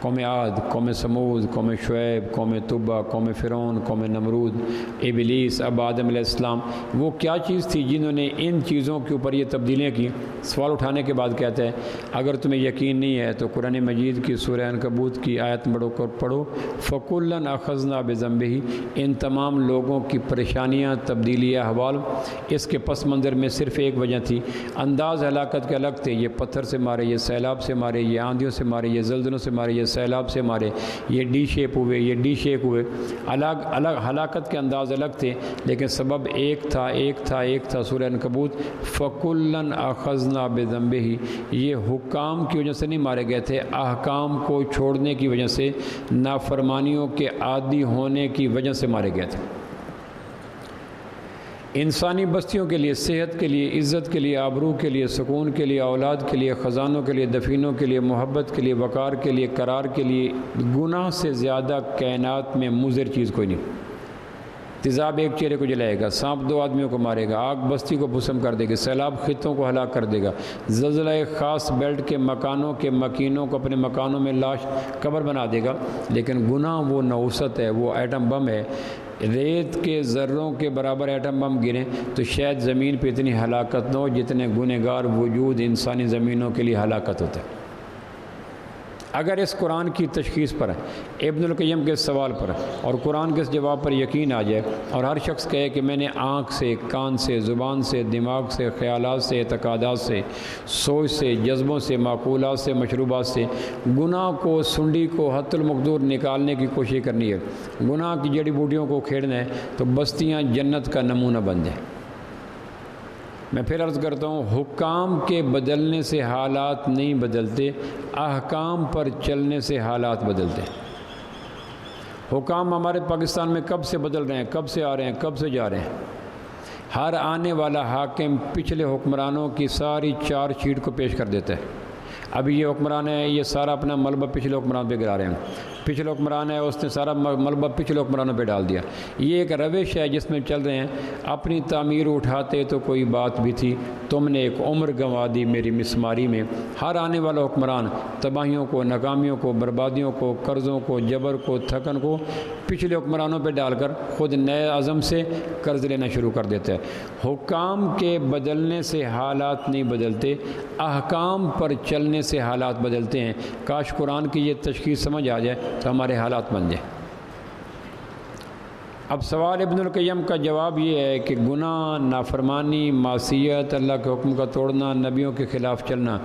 قوم عاد، قوم سمود، قوم شعیب، قوم طبع، قوم فرعون، قوم نمرود، ابلیس، اب آدم علیہ السلام، وہ کیا چیز تھی جنہوں نے ان چیزوں کے اوپر یہ تبدیلیاں کی؟ سوال اٹھانے کے بعد کہتا ہے اگر تمہیں یقین نہیں ہے تو قرآن مجید کی سورہ عنکبوت کی آیت پڑھو، فَكُلًّا أَخَذْنَا بِذَنبِهِ، ان تمام لوگوں کی پریشانیاں، تبدیلی احوال، اس کے پس منظر میں صرف ایک وجہ تھی، انداز ہلاکت کے الگ تھے، یہ پتھر سے مارے، یہ سیلاب سے مارے، یہ آندھیوں سے مارے، یہ زلزلوں سے مارے، یہ سیلاب سے مارے، یہ ڈی شیپ ہوئے، یہ ڈی شیپ ہوئے، الگ ہلاکت کے انداز الگ تھے، لیکن سبب ایک تھا۔ سورہ عنکبوت، فَكُلًّا أَخَذْنَا بِذَنبِهِ، یہ حکام کی وجہ سے نہیں مارے گئے تھے، احکام کو چھوڑنے کی وجہ سے، نافرمانیوں کے عادی ہونے کی وجہ سے مارے گئے تھے۔ انسانی بستیوں کے لیے، صحت کے لیے، عزت کے لیے، آبرو کے لیے، سکون کے لیے، اولاد کے لیے، خزانوں کے لیے، دفینوں کے لیے، محبت کے لیے، وقار کے لیے، قرار کے لیے، گناہ سے زیادہ کائنات میں مضر چیز کوئی نہیں۔ تیزاب ایک چہرے کو جلائے گا، سانپ 2 آدمیوں کو مارے گا، آگ بستی کو بھسم کر دے گا، سیلاب خطوں کو ہلاک کر دے گا، زلزلہ خاص بیلٹ کے مکانوں کے مکینوں کو اپنے مکانوں میں لاش قبر بنا دے گا، لیکن گناہ وہ نحوست ہے، وہ ایٹم بم ہے۔ ریت کے ذروں کے برابر ایٹم بم گریں تو شاید زمین پہ اتنی ہلاکت نہ ہو جتنے گنہگار وجود انسانی زمینوں کے لیے ہلاکت ہوتا ہے۔ اگر اس قرآن کی تشخیص پر، ابن القیم کے سوال پر اور قرآن کے اس جواب پر یقین آ جائے، اور ہر شخص کہے کہ میں نے آنکھ سے، کان سے، زبان سے، دماغ سے، خیالات سے، اعتقادات سے، سوچ سے، جذبوں سے، معقولات سے، مشروبات سے گناہ کو، سنڈی کو، حت المقدور نکالنے کی کوشش کرنی ہے، گناہ کی جڑی بوٹیوں کو کھیڑنا ہے، تو بستیاں جنت کا نمونہ بن جائیں۔ میں پھر عرض کرتا ہوں، حکام کے بدلنے سے حالات نہیں بدلتے، احکام پر چلنے سے حالات بدلتے۔ حکام ہمارے پاکستان میں کب سے بدل رہے ہیں، کب سے آ رہے ہیں، کب سے جا رہے ہیں۔ ہر آنے والا حاکم پچھلے حکمرانوں کی ساری 4 شیٹ کو پیش کر دیتا ہے۔ ابھی یہ حکمران ہے، یہ سارا اپنا ملبہ پچھلے حکمران پہ گرا رہے ہیں، پچھلے حکمران ہے، اس نے سارا ملبہ پچھلے حکمرانوں پہ ڈال دیا۔ یہ ایک روش ہے جس میں چل رہے ہیں۔ اپنی تعمیر اٹھاتے تو کوئی بات بھی تھی، تم نے ایک عمر گنوا دی میری مسماری میں۔ ہر آنے والا حکمران تباہیوں کو، ناکامیوں کو، بربادیوں کو، قرضوں کو، جبر کو، تھکن کو پچھلے حکمرانوں پہ ڈال کر خود نئے عزم سے قرض لینا شروع کر دیتا ہے۔ حکام کے بدلنے سے حالات نہیں بدلتے، احکام پر چلنے سے حالات بدلتے ہیں۔ کاش قرآن کی یہ تشخیص سمجھ آ جائے تو ہمارے حالات بن جائیں۔ اب سوال ابن القیم کا جواب یہ ہے کہ گناہ، نافرمانی، معصیت، اللہ کے حکم کا توڑنا، نبیوں کے خلاف چلنا،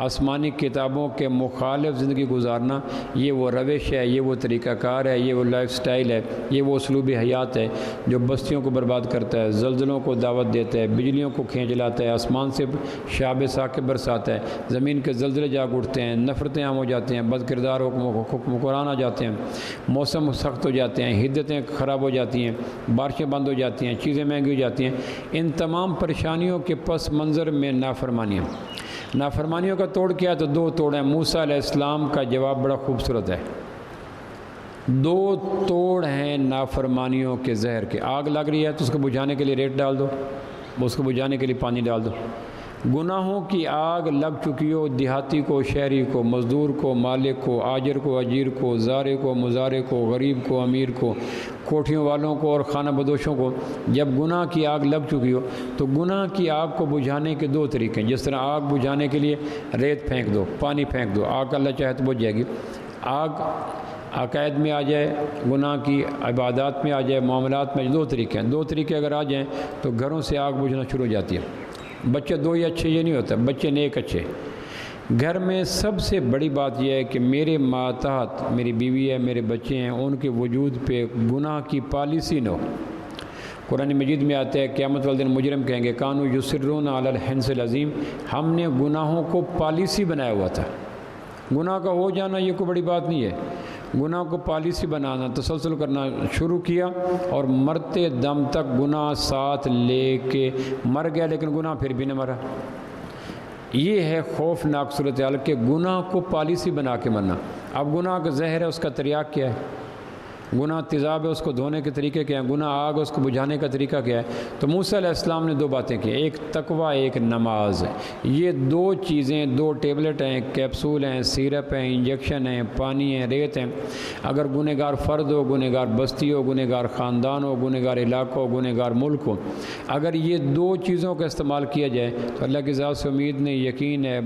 آسمانی کتابوں کے مخالف زندگی گزارنا، یہ وہ روش ہے، یہ وہ طریقہ کار ہے، یہ وہ لائف سٹائل ہے، یہ وہ اسلوب حیات ہے جو بستیوں کو برباد کرتا ہے، زلزلوں کو دعوت دیتا ہے، بجلیوں کو کھینچ لاتا ہے، آسمان سے شہاب ثاقب برساتا ہے، زمین کے زلزلے جاگ اٹھتے ہیں، نفرتیں عام ہو جاتی ہیں، بد کردار حکمران آ جاتے ہیں، موسم سخت ہو جاتے ہیں، حدتیں خراب ہو جاتی ہیں، بارشیں بند ہو جاتی ہیں، چیزیں مہنگی ہو جاتی ہیں۔ ان تمام پریشانیوں کے پس منظر میں نافرمانیوں کا توڑ کیا ہے؟ تو 2 توڑ ہیں۔ موسیٰ علیہ السلام کا جواب بڑا خوبصورت ہے۔ 2 توڑ ہیں نافرمانیوں کے زہر کے۔ آگ لگ رہی ہے تو اس کو بجھانے کے لیے ریت ڈال دو، اس کو بجھانے کے لیے پانی ڈال دو۔ گناہوں کی آگ لگ چکی ہو دیہاتی کو، شہری کو، مزدور کو، مالک کو، آجر کو، اجیر کو، زارع کو، مزارع کو، غریب کو، امیر کو، کوٹھیوں والوں کو اور خانہ بدوشوں کو، جب گناہ کی آگ لگ چکی ہو تو گناہ کی آگ کو بجھانے کے دو طریقے ہیں۔ جس طرح آگ بجھانے کے لیے ریت پھینک دو، پانی پھینک دو، آگ اللہ چاہے تو بجھ جائے گی۔ آگ عقائد میں آ جائے، گناہ کی عبادات میں آ جائے، معاملات میں، دو طریقے ہیں۔ دو طریقے اگر آ جائیں تو گھروں سے آگ بجھنا شروع ہو جاتی ہے۔ بچے دو ہی اچھے یہ نہیں ہوتا، بچے نیک اچھے۔ گھر میں سب سے بڑی بات یہ ہے کہ میرے ماتحت میری بیوی ہے، میرے بچے ہیں، ان کے وجود پہ گناہ کی پالیسی نہ ہو۔ قرآن مجید میں آتا ہے قیامت والے دن مجرم کہیں گے کانوا یصرون علی الحنث العظیم، ہم نے گناہوں کو پالیسی بنایا ہوا تھا۔ گناہ کا ہو جانا یہ کوئی بڑی بات نہیں ہے، گناہ کو پالیسی بنانا، تسلسل کرنا شروع کیا اور مرتے دم تک گناہ ساتھ لے کے مر گیا، لیکن گناہ پھر بھی نہ مرا۔ یہ ہے خوفناک صورتحال کہ گناہ کو پالیسی بنا کے مرنا۔ اب گناہ کا زہر ہے، اس کا تریاق کیا ہے؟ گناہ تیزاب ہے، اس کو دھونے کے طریقے کیا ہیں؟ گناہ آگ ہے، اس کو بجھانے کا طریقہ کیا ہے؟ تو موسیٰ علیہ السلام نے دو باتیں کی، ایک تقوی، ایک نماز۔ یہ دو چیزیں، دو ٹیبلٹ ہیں، کیپسول ہیں، سیرپ ہیں، انجیکشن ہیں، پانی ہیں، ریت ہیں۔ اگر گنہگار فرد ہو، گنہگار بستی ہو، گنہگار خاندان ہو، گنہگار علاقہ ہو، گنہگار ملک ہو، اگر یہ دو چیزوں کا استعمال کیا جائے تو اللہ کی ذات سے امید نہیں، یقین ہے،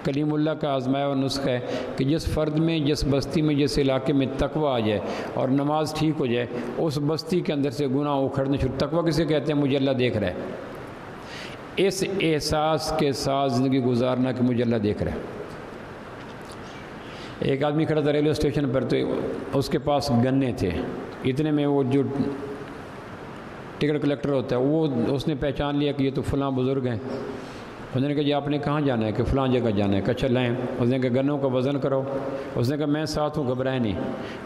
کلیم اللہ کا آزمایا ہوا نسخہ ہے کہ جس فرد میں، جس بستی میں، جس علاقے میں تقوی آ جائے اور نماز ٹھیک ہو جائے، اس بستی کے اندر سے گناہ اکھڑنے شروع۔ تقوی کسے کہتے ہیں؟ مجھے اللہ دیکھ رہا ہے، اس احساس کے ساتھ زندگی گزارنا کہ مجھے اللہ دیکھ رہا ہے۔ ایک آدمی کھڑا تھا ریلوے اسٹیشن پر، تو اس کے پاس گنے تھے اتنے میں، وہ جو ٹکٹ کلیکٹر ہوتا ہے وہ اس نے پہچان لیا کہ یہ تو فلاں بزرگ ہیں۔ اس نے کہا جی آپ نے کہاں جانا ہے؟ کہ فلاں جگہ جانا ہے۔ کہ اچھا لائیں۔ اس نے کہا گنوں کا وزن کرو۔ اس نے کہا میں ساتھ ہوں، گھبرائے نہیں۔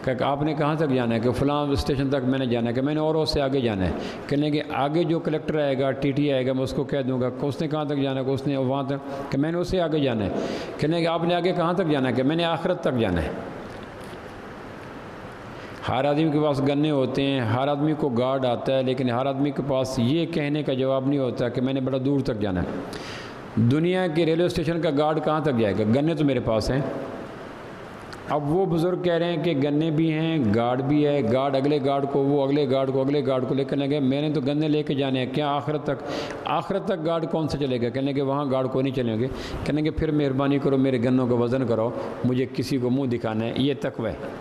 کہ آپ نے کہاں تک جانا ہے؟ کہ فلاں اسٹیشن تک میں نے جانا ہے۔ کہ میں نے اور سے آگے جانا ہے۔ کہنے کہ آگے جو کلیکٹر آئے گا، ٹی ٹی آئے گا، میں اس کو کہہ دوں گا کہ اس نے کہاں تک جانا ہے؟ کہ اس نے وہاں تک، کہ میں نے اس سے آگے جانا ہے۔ کہنے کہ آپ نے آگے کہاں تک جانا ہے؟ کہ میں نے آخرت تک جانا ہے۔ ہر آدمی کے پاس گنے ہوتے ہیں، ہر آدمی کو گارڈ آتا ہے، لیکن ہر آدمی کے پاس یہ کہنے کا جواب نہیں ہوتا کہ میں نے بڑا دور تک جانا ہے۔ دنیا کے ریلوے اسٹیشن کا گارڈ کہاں تک جائے گا؟ گنے تو میرے پاس ہیں۔ اب وہ بزرگ کہہ رہے ہیں کہ گنے بھی ہیں، گارڈ بھی ہے، گارڈ اگلے گارڈ کو، وہ اگلے گارڈ کو، اگلے گارڈ کو لے کر لگے، میں نے تو گنے لے کے جانے ہیں، کیا آخرت تک؟ آخرت تک گارڈ کون سے چلے گا؟ کہنے کہ وہاں گارڈ کو نہیں چلیں گے۔ کہنے کہ پھر مہربانی کرو میرے گنوں کا وزن کرو، مجھے کسی کو منہ دکھانا ہے۔ یہ تقوی ہے۔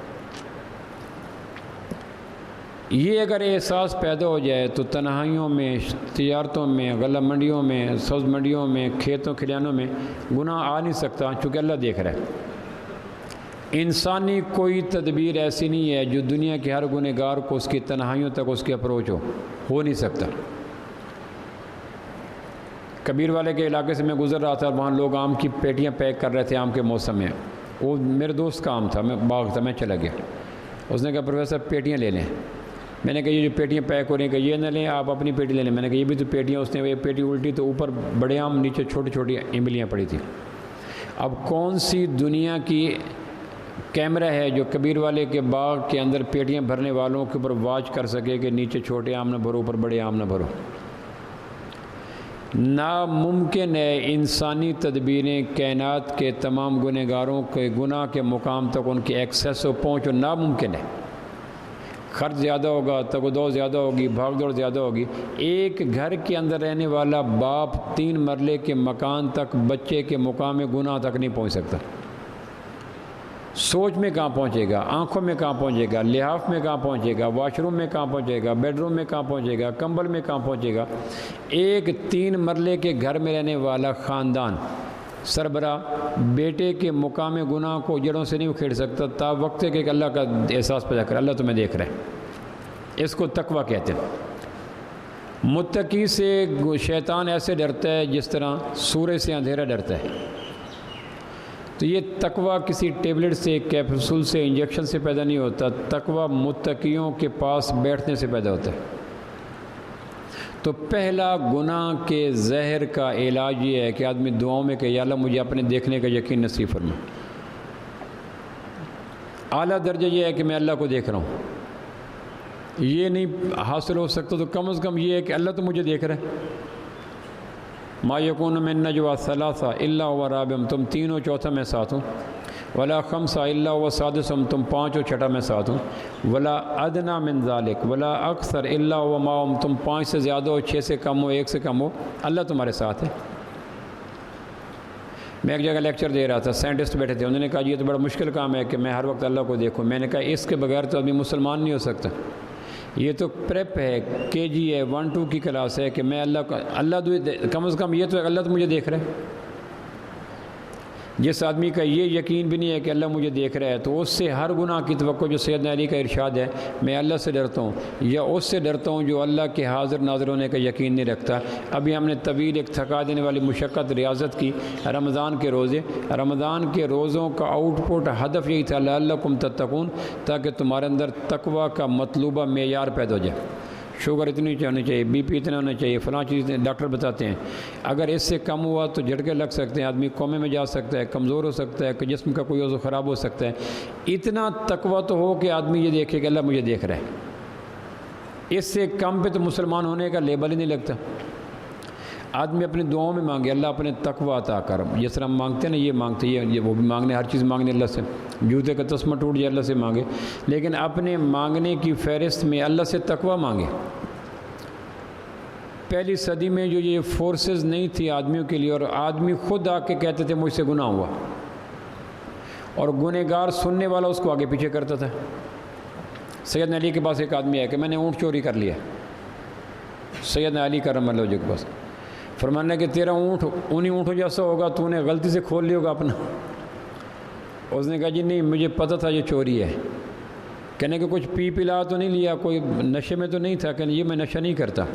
یہ اگر احساس پیدا ہو جائے تو تنہائیوں میں، تجارتوں میں، غلہ منڈیوں میں، سبز منڈیوں میں، کھیتوں کھلیانوں میں گناہ آ نہیں سکتا، چونکہ اللہ دیکھ رہا ہے۔ انسانی کوئی تدبیر ایسی نہیں ہے جو دنیا کے ہر گنہگار کو اس کی تنہائیوں تک اس کی اپروچ ہو نہیں سکتا۔ کبیر والے کے علاقے سے میں گزر رہا تھا، وہاں لوگ آم کی پیٹیاں پیک کر رہے تھے آم کے موسم میں۔ وہ میرے دوست کا آم تھا، میں باغ تھا، میں چلا گیا۔ اس نے کہا پروفیسر پیٹیاں لے لیں۔ میں نے کہا یہ جو پیٹیاں پیک ہو رہی ہیں کہ یہ نہ لیں، آپ اپنی پیٹی لے لیں۔ میں نے کہا یہ بھی تو پیٹیاں، اس نے ایک پیٹی الٹی تو اوپر بڑے آم، نیچے چھوٹی چھوٹی املیاں پڑی تھی۔ اب کون سی دنیا کی کیمرہ ہے جو کبیر والے کے باغ کے اندر پیٹیاں بھرنے والوں کے اوپر واچ کر سکے کہ نیچے چھوٹے آم نہ بھرو، اوپر بڑے آم نہ بھرو؟ ناممکن ہے انسانی تدبیریں کائنات کے تمام گنہگاروں کے گناہ کے مقام تک ان کی ایکسیس و پہنچ ناممکن ہے۔ خرچ زیادہ ہوگا، تگ و دو زیادہ ہوگی، بھاگ دوڑ زیادہ ہوگی۔ ایک گھر کے اندر رہنے والا باپ 3 مرلے کے مکان تک بچے کے مقام گناہ تک نہیں پہنچ سکتا۔ سوچ میں کہاں پہنچے گا، آنکھوں میں کہاں پہنچے گا، لحاف میں کہاں پہنچے گا، واش روم میں کہاں پہنچے گا، بیڈ روم میں کہاں پہنچے گا، کمبل میں کہاں پہنچے گا۔ ایک 3 مرلے کے گھر میں رہنے والا خاندان سربراہ بیٹے کے مقام گناہ کو جڑوں سے نہیں اکھیڑ سکتا تا وقت ہے کہ اللہ کا احساس پیدا کرے، اللہ تمہیں دیکھ رہا ہے۔ اس کو تقوی کہتے ہیں۔ متقی سے شیطان ایسے ڈرتا ہے جس طرح سورج سے اندھیرا ڈرتا ہے۔ تو یہ تقوی کسی ٹیبلٹ سے، کیپسول سے، انجیکشن سے پیدا نہیں ہوتا، تقوی متقیوں کے پاس بیٹھنے سے پیدا ہوتا ہے۔ تو پہلا گناہ کے زہر کا علاج یہ ہے کہ آدمی دعاؤں میں کہ یا اللہ مجھے اپنے دیکھنے کا یقین نصیب فرما۔ اعلیٰ درجہ یہ ہے کہ میں اللہ کو دیکھ رہا ہوں۔ یہ نہیں حاصل ہو سکتا تو کم از کم یہ ہے کہ اللہ تو مجھے دیکھ رہا ہے۔ ما یکون من نجوا ثلاثہ الا هو رابعہم، تم تینوں چوتھا میں ساتھ ہوں، ولا خمسہ الا هو سادسہم، تم پانچ و چھٹا میں ساتھ ہوں، ولا ادنی من ذالک ولا اکثر الا هو معہم، تم پانچ سے زیادہ ہو، چھ سے کم ہو، ایک سے کم ہو، اللہ تمہارے ساتھ ہے۔ میں ایک جگہ لیکچر دے رہا تھا، سائنٹسٹ بیٹھے تھے، انہوں نے کہا یہ تو بڑا مشکل کام ہے کہ میں ہر وقت اللہ کو دیکھوں۔ میں نے کہا اس کے بغیر تو ابھی مسلمان نہیں ہو سکتا، یہ تو پریپ ہے، کے جی ہے، 1-2 کی کلاس ہے کہ میں اللہ کو، اللہ کم از کم یہ تو اللہ تو مجھے دیکھ رہا ہے۔ جس آدمی کا یہ یقین بھی نہیں ہے کہ اللہ مجھے دیکھ رہا ہے تو اس سے ہر گناہ کی توقع، جو سیدنا علی کا ارشاد ہے میں اللہ سے ڈرتا ہوں، یا اس سے ڈرتا ہوں جو اللہ کے حاضر ناظر ہونے کا یقین نہیں رکھتا۔ ابھی ہم نے طویل ایک تھکا دینے والی مشقت ریاضت کی، رمضان کے روزے، رمضان کے روزوں کا آؤٹ پٹ ہدف یہی تھا لعلکم تتقون، تاکہ تمہارے اندر تقوی کا مطلوبہ معیار پیدا ہو جائے۔ شوگر اتنی ہونی چاہیے، بی پی اتنا ہونا چاہیے، فلاں چیز ڈاکٹر بتاتے ہیں، اگر اس سے کم ہوا تو جھٹکے لگ سکتے ہیں، آدمی کومے میں جا سکتا ہے، کمزور ہو سکتا ہے، کہ جسم کا کوئی عضو خراب ہو سکتا ہے۔ اتنا تقویٰ تو ہو کہ آدمی یہ دیکھے کہ اللہ مجھے دیکھ رہا ہے، اس سے کم پہ تو مسلمان ہونے کا لیبل ہی نہیں لگتا۔ آدمی اپنی دعاؤں میں مانگے اللہ اپنے تقویٰ عطا کر، جس طرح ہم مانگتے ہیں نا، یہ مانگتے یہ وہ بھی مانگنے، ہر چیز مانگنے اللہ سے، جوتے کا تسمہ ٹوٹ جائے اللہ سے مانگے، لیکن اپنے مانگنے کی فہرست میں اللہ سے تقویٰ مانگے۔ پہلی صدی میں جو یہ فورسز نہیں تھی آدمیوں کے لیے، اور آدمی خود آ کے کہتے تھے مجھ سے گناہ ہوا، اور گنہگار سننے والا اس کو آگے پیچھے کرتا تھا۔ سیدنا علی کے پاس ایک آدمی ہے کہ میں نے اونٹ چوری کر لیا، سیدنا علی کرم اللہ وجہ کے پاس، فرمانا کہ تیرا اونٹ انہی اونٹوں جیسا ہوگا، تو نے غلطی سے کھول لیا ہوگا اپنا۔ اس نے کہا جی نہیں، مجھے پتہ تھا یہ چوری ہے۔ کہنے کہ کچھ پی پلا تو نہیں لیا، کوئی نشے میں تو نہیں تھا؟ کہنے یہ میں نشہ نہیں کرتا۔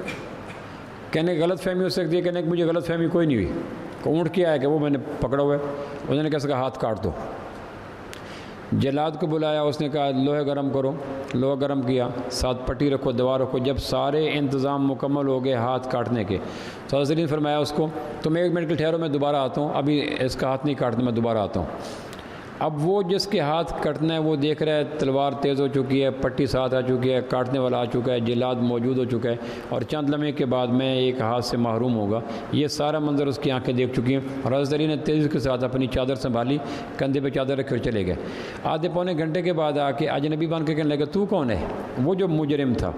کہنے غلط فہمی ہو سکتی ہے، کہنے کہ مجھے غلط فہمی کوئی نہیں ہوئی، کہ اونٹ کیا ہے کہ وہ میں نے پکڑا ہوا ہے۔ انہوں نے کہا ہاتھ کاٹ دو۔ جلاد کو بلایا، اس نے کہا لوہے گرم کرو، لوہا گرم کیا، ساتھ پٹی رکھو، دوا رکھو۔ جب سارے انتظام مکمل ہو گئے ہاتھ کاٹنے کے تو حضرت نے فرمایا اس کو تم 1 منٹ کے ٹھہرو، میں دوبارہ آتا ہوں، ابھی اس کا ہاتھ نہیں کاٹنا، میں دوبارہ آتا ہوں۔ اب وہ جس کے ہاتھ کٹنا ہے وہ دیکھ رہا ہے تلوار تیز ہو چکی ہے، پٹی ساتھ آ چکی ہے، کاٹنے والا آ چکا ہے، جلاد موجود ہو چکا ہے، اور چند لمحے کے بعد میں ایک ہاتھ سے محروم ہوگا۔ یہ سارا منظر اس کی آنکھیں دیکھ چکی ہیں، اور حضرت علی نے تیزی کے ساتھ اپنی چادر سنبھالی، کندھے پہ چادر رکھے اور چلے گئے۔ آدھے پونے گھنٹے کے بعد آ کے اجنبی بن کے کہنے لگا تو کون ہے؟ وہ جو مجرم تھا،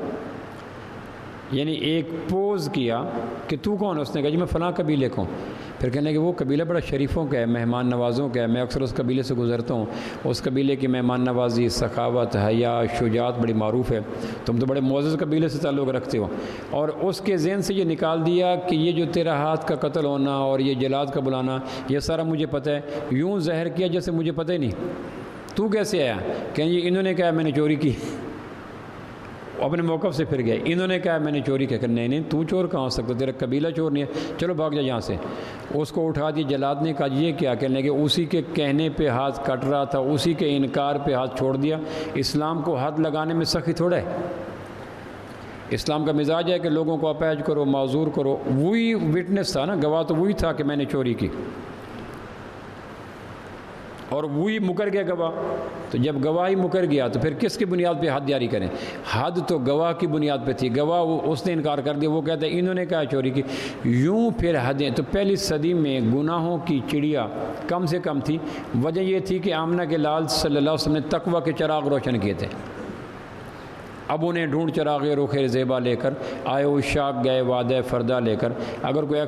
یعنی ایک پوز کیا کہ تو کون ہے؟ اس نے کہا جی میں فلاں قبیلے کو ہوں۔ پھر کہنے کہ وہ قبیلہ بڑا شریفوں کا ہے، مہمان نوازوں کا ہے، میں اکثر اس قبیلے سے گزرتا ہوں، اس قبیلے کی مہمان نوازی، سخاوت، حیا، شجاعت بڑی معروف ہے، تم تو بڑے معزز قبیلے سے تعلق رکھتے ہو۔ اور اس کے ذہن سے یہ نکال دیا کہ یہ جو تیرا ہاتھ کا قتل ہونا اور یہ جلاد کا بلانا یہ سارا مجھے پتہ ہے، یوں ظاہر کیا جیسے مجھے پتہ ہی نہیں۔ تو کیسے آیا؟ کہ یہ انہوں نے کہا میں نے چوری کی، اپنے موقف سے پھر گئے۔ انہوں نے کہا میں نے چوری کیا؟ کہ نہیں تو چور کہاں ہو سکتا، تیرا قبیلہ چور نہیں ہے، چلو بھاگ جا یہاں سے۔ اس کو اٹھا دی۔ جلاد نے کہا یہ کیا؟ کہنے لگے اسی کے کہنے پہ ہاتھ کٹ رہا تھا، اسی کے انکار پہ ہاتھ چھوڑ دیا۔ اسلام کو حد لگانے میں سخی تھوڑا ہے، اسلام کا مزاج ہے کہ لوگوں کو اپیج کرو، معذور کرو۔ وہی وٹنس تھا نا، گواہ تو وہی تھا کہ میں نے چوری کی، اور وہی مکر گیا گواہ۔ تو جب گواہی مکر گیا تو پھر کس کی بنیاد پہ حد جاری کریں؟ حد تو گواہ کی بنیاد پہ تھی، گواہ اس نے انکار کر دیا، وہ کہتا ہے انہوں نے کہا چوری کی، یوں پھر حدیں۔ تو پہلی صدی میں گناہوں کی چڑیا کم سے کم تھی۔ وجہ یہ تھی کہ آمنہ کے لال صلی اللہ علیہ وسلم نے تقویٰ کے چراغ روشن کیے تھے۔ اب انہیں ڈھونڈ چراغ رخ زیبا لے کر آئے وہ شاک گئے وعدہ فردہ لے کر۔ اگر کوئی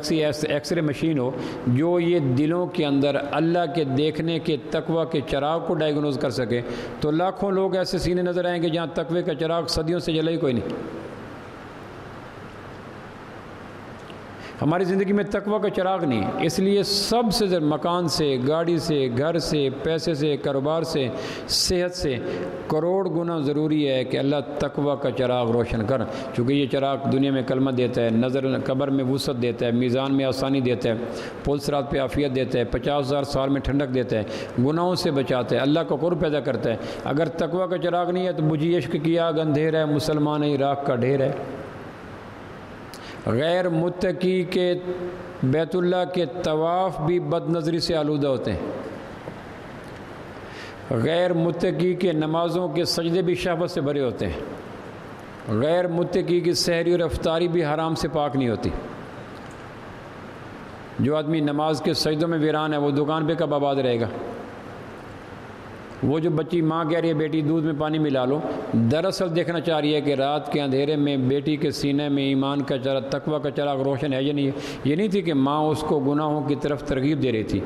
ایکس رے مشین ہو جو یہ دلوں کے اندر اللہ کے دیکھنے کے تقویٰ کے چراغ کو ڈائیگنوز کر سکے تو لاکھوں لوگ ایسے سینے نظر آئیں گے جہاں تقوی کا چراغ صدیوں سے جلا ہی کوئی نہیں۔ ہماری زندگی میں تقویٰ کا چراغ نہیں، اس لیے سب سے زیادہ مکان سے، گاڑی سے، گھر سے، پیسے سے، کاروبار سے، صحت سے کروڑ گنا ضروری ہے کہ اللہ تقویٰ کا چراغ روشن کر، چونکہ یہ چراغ دنیا میں کلمہ دیتا ہے، نظر قبر میں وسعت دیتا ہے، میزان میں آسانی دیتا ہے، پل صراط پہ عافیت دیتا ہے، 50,000 سال میں ٹھنڈک دیتا ہے، گناہوں سے بچاتا ہے، اللہ کا قرب پیدا کرتا ہے۔ اگر تقویٰ کا چراغ نہیں ہے تو بجھی عشق کی آگ اندھیر ہے، مسلمان راکھ کا ڈھیر ہے۔ غیر متقی کے بیت اللہ کے طواف بھی بد نظری سے آلودہ ہوتے ہیں، غیر متقی کے نمازوں کے سجدے بھی شہوت سے بھرے ہوتے ہیں، غیر متقی کی سحری اور افطاری بھی حرام سے پاک نہیں ہوتی۔ جو آدمی نماز کے سجدوں میں ویران ہے وہ دکان پہ کب آباد رہے گا؟ وہ جو بچی ماں کہہ رہی ہے بیٹی دودھ میں پانی ملا لو، دراصل دیکھنا چاہ رہی ہے کہ رات کے اندھیرے میں بیٹی کے سینے میں ایمان کا چراغ، تقویٰ کا چراغ روشن ہے یا نہیں ہے؟ یہ نہیں تھی کہ ماں اس کو گناہوں کی طرف ترغیب دے رہی تھی،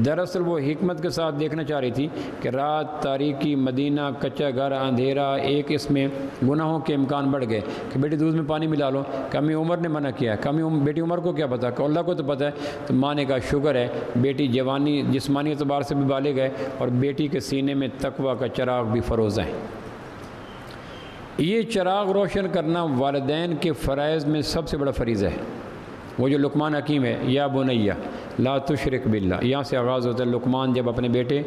دراصل وہ حکمت کے ساتھ دیکھنا چاہ رہی تھی کہ رات تاریکی، مدینہ، کچا گھر، اندھیرا، ایک اس میں گناہوں کے امکان بڑھ گئے کہ بیٹی دودھ میں پانی ملا لو۔ کمی عمر نے منع کیا ہے، بیٹی عمر کو کیا پتا، کہ اللہ کو تو پتہ ہے۔ تو ماں نے کہا شکر ہے بیٹی جوانی جسمانی اعتبار سے بھی بالغ ہے اور بیٹی کے سینے میں تقویٰ کا چراغ بھی فروزہ ہے۔ یہ چراغ روشن کرنا والدین کے فرائض میں سب سے بڑا فریضہ ہے۔ وہ جو لقمان حکیم ہے، یا بنیہ لا تشرک باللہ، یہاں سے آغاز ہوتا ہے۔ لقمان جب اپنے بیٹے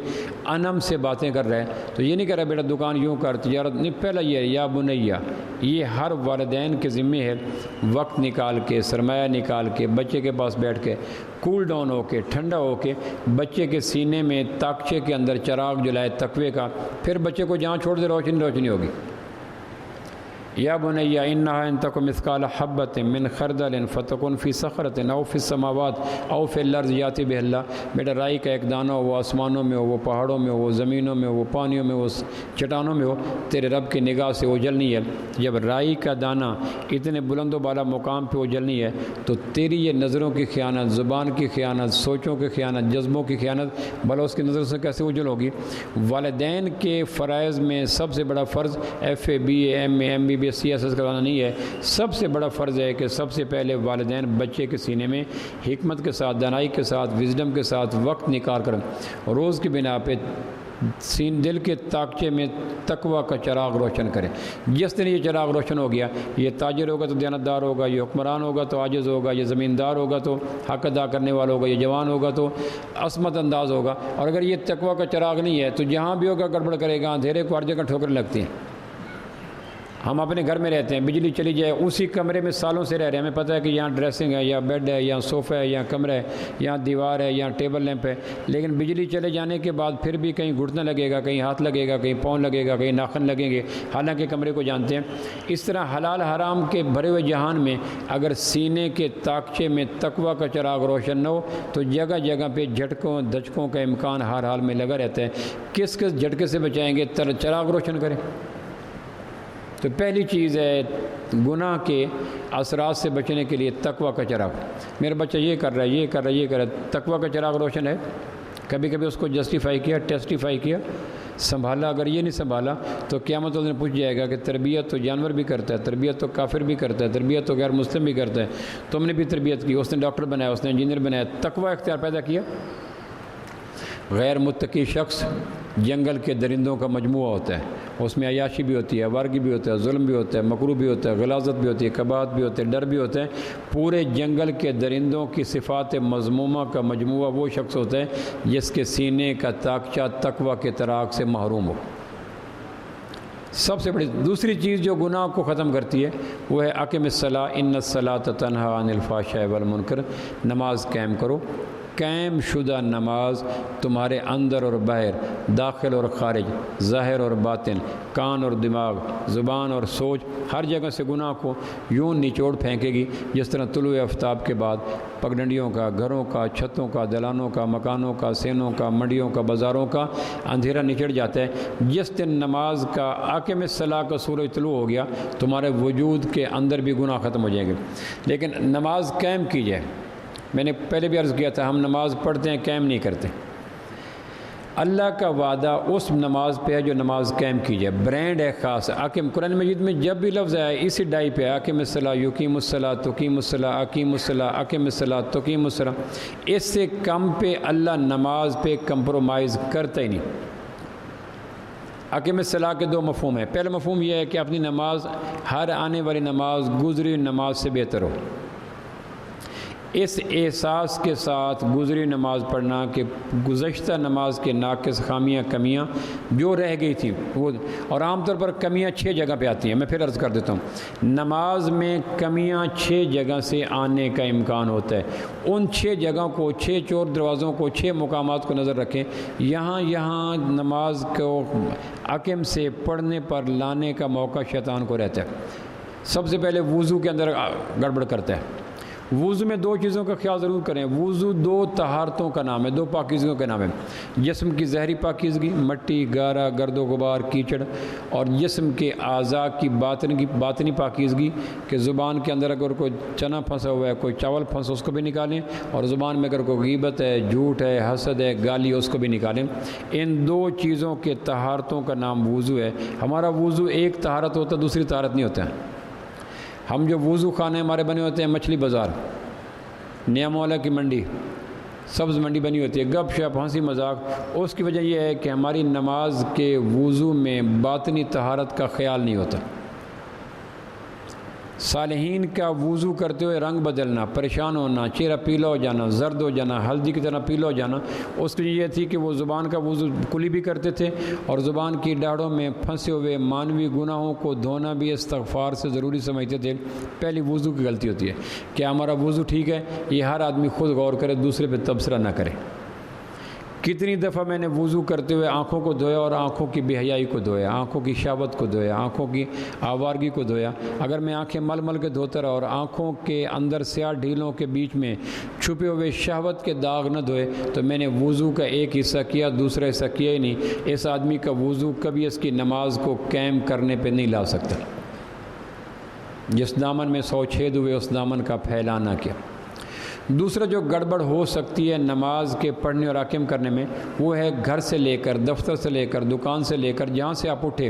انم سے باتیں کر رہے ہیں تو یہ نہیں کہہ رہا بیٹا دکان یوں کر، تجارت نہیں، پہلا یہ ہے یا بنیہ۔ یہ ہر والدین کے ذمہ ہے وقت نکال کے، سرمایہ نکال کے، بچے کے پاس بیٹھ کے، کول ڈاؤن ہو کے، ٹھنڈا ہو کے، بچے کے سینے میں تاکچے کے اندر چراغ جلائے تقوی کا، پھر بچے کو جہاں چھوڑ دے روشنی ہوگی۔ یا بنیہ انہا ان تک مثقال حبۃ من خردل فتکن فی صخرۃ او فی السماوات او فی الارض یاتی بہ اللہ۔ بیٹا رائی کا ایک دانہ ہو، وہ آسمانوں میں ہو، وہ پہاڑوں میں ہو، وہ زمینوں میں ہو، وہ پانیوں میں ہو، وہ چٹانوں میں ہو، تیرے رب کی نگاہ سے اوجھلنی ہے۔ جب رائی کا دانہ اتنے بلند و بالا مقام پہ اوجھلنی ہے تو تیری یہ نظروں کی خیانت، زبان کی خیانت، سوچوں کی خیانت، جذبوں کی خیانت بھلا اس کی نظر سے کیسے اوجھل ہوگی؟ والدین کے فرائض میں سب سے بڑا فرض FA BA MA MBBS CSS کرانا نہیں ہے، سب سے بڑا فرض ہے کہ سب سے پہلے والدین بچے کے سینے میں حکمت کے ساتھ، دانائی کے ساتھ، وزڈم کے ساتھ وقت نکال کر روز کی بنا پہ دل کے تاکچے میں تقویٰ کا چراغ روشن کرے۔ جس دن یہ چراغ روشن ہو گیا، یہ تاجر ہوگا تو دیانتدار ہوگا، یہ حکمران ہوگا تو عاجز ہوگا، یہ زمیندار ہوگا تو حق ادا کرنے والا ہوگا، یہ جوان ہوگا تو عصمت انداز ہوگا۔ اور اگر یہ تقویٰ کا چراغ نہیں ہے تو جہاں بھی ہوگا گڑبڑ کرے گا، اندھیرے کو ہر جگہ ٹھوکریں لگتی ہیں۔ ہم اپنے گھر میں رہتے ہیں، بجلی چلی جائے اسی کمرے میں سالوں سے رہ رہے ہیں، ہمیں پتہ ہے کہ یہاں ڈریسنگ ہے، یا بیڈ ہے، یا صوفہ ہے، یا کمرہ ہے، یہاں دیوار ہے، یا ٹیبل لیمپ ہے، لیکن بجلی چلے جانے کے بعد پھر بھی کہیں گھٹنا لگے گا، کہیں ہاتھ لگے گا، کہیں پاؤں لگے گا، کہیں ناخن لگیں گے، حالانکہ کمرے کو جانتے ہیں۔ اس طرح حلال حرام کے بھرے ہوئے جہان میں اگر سینے کے تاکچے میں تقویٰ کا چراغ روشن نہ ہو تو جگہ جگہ پہ جھٹکوں دھچکوں کا امکان ہر حال میں لگا رہتا ہے۔ کس جھٹکے سے بچائیں گے؟ چراغ روشن کریں۔ تو پہلی چیز ہے گناہ کے اثرات سے بچنے کے لیے تقویٰ کا چراغ۔ میرا بچہ یہ کر رہا ہے، یہ کر رہا ہے، یہ کر رہا ہے، تقویٰ کا چراغ روشن ہے؟ کبھی کبھی اس کو جسٹیفائی کیا، ٹیسٹیفائی کیا، سنبھالا؟ اگر یہ نہیں سنبھالا تو قیامت والے دن پوچھ جائے گا کہ تربیت تو جانور بھی کرتا ہے، تربیت تو کافر بھی کرتا ہے، تربیت تو غیر مسلم بھی کرتا ہے، تم نے بھی تربیت کی، اس نے ڈاکٹر بنایا، اس نے انجینئر بنایا، تقویٰ اختیار پیدا کیا؟ غیر متقی شخص جنگل کے درندوں کا مجموعہ ہوتا ہے، اس میں عیاشی بھی ہوتی ہے، وارگی بھی ہوتا ہے، ظلم بھی ہوتا ہے، مکروہ بھی ہوتا ہے، غلاظت بھی ہوتی ہے، کباہت بھی ہوتے ہیں، ڈر بھی ہوتا ہے۔ پورے جنگل کے درندوں کی صفات مذمومہ کا مجموعہ وہ شخص ہوتا ہے جس کے سینے کا تاکچہ تقویٰ کے چراغ سے محروم ہو۔ سب سے بڑی دوسری چیز جو گناہ کو ختم کرتی ہے وہ ہے اقم الصلاۃ ان الصلاۃ تنہی عن الفحشاء والمنکر۔ نماز قائم کرو۔ قائم شدہ نماز تمہارے اندر اور باہر، داخل اور خارج، ظاہر اور باطن، کان اور دماغ، زبان اور سوچ، ہر جگہ سے گناہ کو یوں نچوڑ پھینکے گی جس طرح طلوع آفتاب کے بعد پگڈنڈیوں کا، گھروں کا، چھتوں کا، دلانوں کا، مکانوں کا، سینوں کا، منڈیوں کا، بازاروں کا اندھیرا نچڑ جاتا ہے۔ جس دن نماز کا اقم الصلاۃ کا سورج طلوع ہو گیا تمہارے وجود کے اندر بھی گناہ ختم ہو جائیں گے۔ لیکن نماز قائم کی جائے۔ میں نے پہلے بھی عرض کیا تھا ہم نماز پڑھتے ہیں، قائم نہیں کرتے۔ اللہ کا وعدہ اس نماز پہ ہے جو نماز قائم کی جائے، برانڈ ہے خاص۔ اقیم قرآن مجید میں جب بھی لفظ آیا اسی ڈائی پہ اقیم الصلاۃ، یقیم الصلاۃ، تقیم الصلاۃ، اقیم الصلاۃ، اقیم الصلاۃ، تقیم الصلاۃ۔ اس سے کم پہ اللہ نماز پہ کمپرومائز کرتا ہی نہیں۔ اقیم الصلاۃ کے دو مفہوم ہیں۔ پہلا مفہوم یہ ہے کہ اپنی نماز ہر آنے والی نماز گزری نماز سے بہتر ہو۔ اس احساس کے ساتھ گزری نماز پڑھنا کہ گزشتہ نماز کے ناقص خامیاں، کمیاں جو رہ گئی تھیں وہ، اور عام طور پر کمیاں 6 جگہ پہ آتی ہیں۔ میں پھر عرض کر دیتا ہوں، نماز میں کمیاں 6 جگہ سے آنے کا امکان ہوتا ہے۔ ان 6 جگہوں کو، 6 چور دروازوں کو، 6 مقامات کو نظر رکھیں۔ یہاں نماز کو اقیم سے پڑھنے پر لانے کا موقع شیطان کو رہتا ہے۔ سب سے پہلے وضو کے اندر گڑبڑ کرتا ہے۔ وضو میں دو چیزوں کا خیال ضرور کریں. وضو دو طہارتوں کا نام ہے، دو پاکیزگیوں کا نام ہے. جسم کی ظاہری پاکیزگی، مٹی، گارا، گرد و غبار، کیچڑ، اور جسم کے اعضاء کی باطنی پاکیزگی کہ زبان کے اندر اگر کوئی چنا پھنسا ہوا ہے، کوئی چاول پھنسا، اس کو بھی نکالیں، اور زبان میں اگر کوئی غیبت ہے، جھوٹ ہے، حسد ہے، گالی ہے، اس کو بھی نکالیں. ان دو چیزوں کے طہارتوں کا نام وضو ہے. ہمارا وضو ایک طہارت ہوتا ہے، دوسری طہارت نہیں ہوتا ہے. ہم جو وضو خانے ہمارے بنے ہوتے ہیں، مچھلی بازار، نیا مولا کی منڈی، سبز منڈی بنی ہوتی ہے، گپ شپ، ہنسی مذاق. اس کی وجہ یہ ہے کہ ہماری نماز کے وضو میں باطنی طہارت کا خیال نہیں ہوتا. صالحین کا وضو کرتے ہوئے رنگ بدلنا، پریشان ہونا، چہرہ پیلا ہو جانا، زرد ہو جانا، ہلدی کی طرح پیلا ہو جانا، اس کی یہ تھی کہ وہ زبان کا وضو کلی بھی کرتے تھے، اور زبان کی ڈاڑوں میں پھنسے ہوئے مانوی گناہوں کو دھونا بھی استغفار سے ضروری سمجھتے تھے. پہلی وضو کی غلطی ہوتی ہے. کیا ہمارا وضو ٹھیک ہے؟ یہ ہر آدمی خود غور کرے، دوسرے پہ تبصرہ نہ کرے. کتنی دفعہ میں نے وضو کرتے ہوئے آنکھوں کو دھویا اور آنکھوں کی بے حیائی کو دھویا، آنکھوں کی شہوت کو دھویا، آنکھوں کی آوارگی کو دھویا. اگر میں آنکھیں مل مل کے دھوتا رہا اور آنکھوں کے اندر سیاہ ڈھیلوں کے بیچ میں چھپے ہوئے شہوت کے داغ نہ دھوئے تو میں نے وضو کا ایک حصہ کیا، دوسرا حصہ کیا ہی نہیں. اس آدمی کا وضو کبھی اس کی نماز کو قائم کرنے پہ نہیں لا سکتا. جس دامن میں 100 چھید ہوئے اس دامن کا پھیلانا کیا. دوسرا جو گڑبڑ ہو سکتی ہے نماز کے پڑھنے اور حاکم کرنے میں، وہ ہے گھر سے لے کر، دفتر سے لے کر، دکان سے لے کر، جہاں سے آپ اٹھے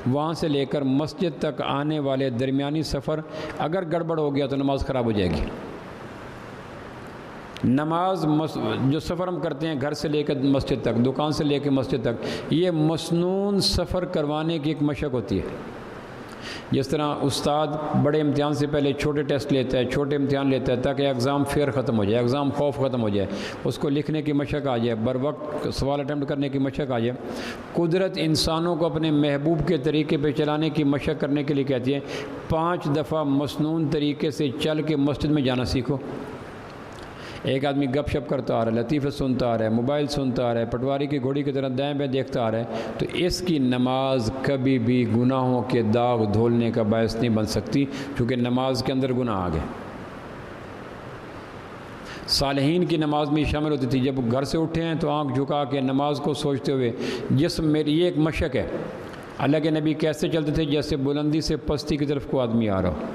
وہاں سے لے کر مسجد تک آنے والے درمیانی سفر اگر گڑبڑ ہو گیا تو نماز خراب ہو جائے گی. نماز جو سفر ہم کرتے ہیں گھر سے لے کر مسجد تک، دکان سے لے کے مسجد تک، یہ مسنون سفر کروانے کی ایک مشق ہوتی ہے. جس طرح استاد بڑے امتحان سے پہلے چھوٹے ٹیسٹ لیتا ہے، چھوٹے امتحان لیتا ہے تاکہ ایگزام فیئر ختم ہو جائے، ایگزام خوف ختم ہو جائے، اس کو لکھنے کی مشق آ جائے، بر وقت سوال اٹیمپٹ کرنے کی مشق آ جائے. قدرت انسانوں کو اپنے محبوب کے طریقے پہ چلانے کی مشق کرنے کے لیے کہتی ہے 5 دفعہ مسنون طریقے سے چل کے مسجد میں جانا سیکھو. ایک آدمی گپ شپ کرتا آ رہا ہے، لطیفے سنتا آ رہا ہے، موبائل سنتا آ رہا ہے، پٹواری کی گھوڑی کی طرح دائیں بائیں دیکھتا آ رہا ہے، تو اس کی نماز کبھی بھی گناہوں کے داغ دھولنے کا باعث نہیں بن سکتی، کیونکہ نماز کے اندر گناہ آ گئے. صالحین کی نماز میں شامل ہوتی تھی، جب گھر سے اٹھے ہیں تو آنکھ جھکا کے نماز کو سوچتے ہوئے، جسم میری یہ ایک مشق ہے. اللہ کے نبی کیسے چلتے تھے؟ جیسے بلندی سے پستی کی طرف کو آدمی آ رہا ہو.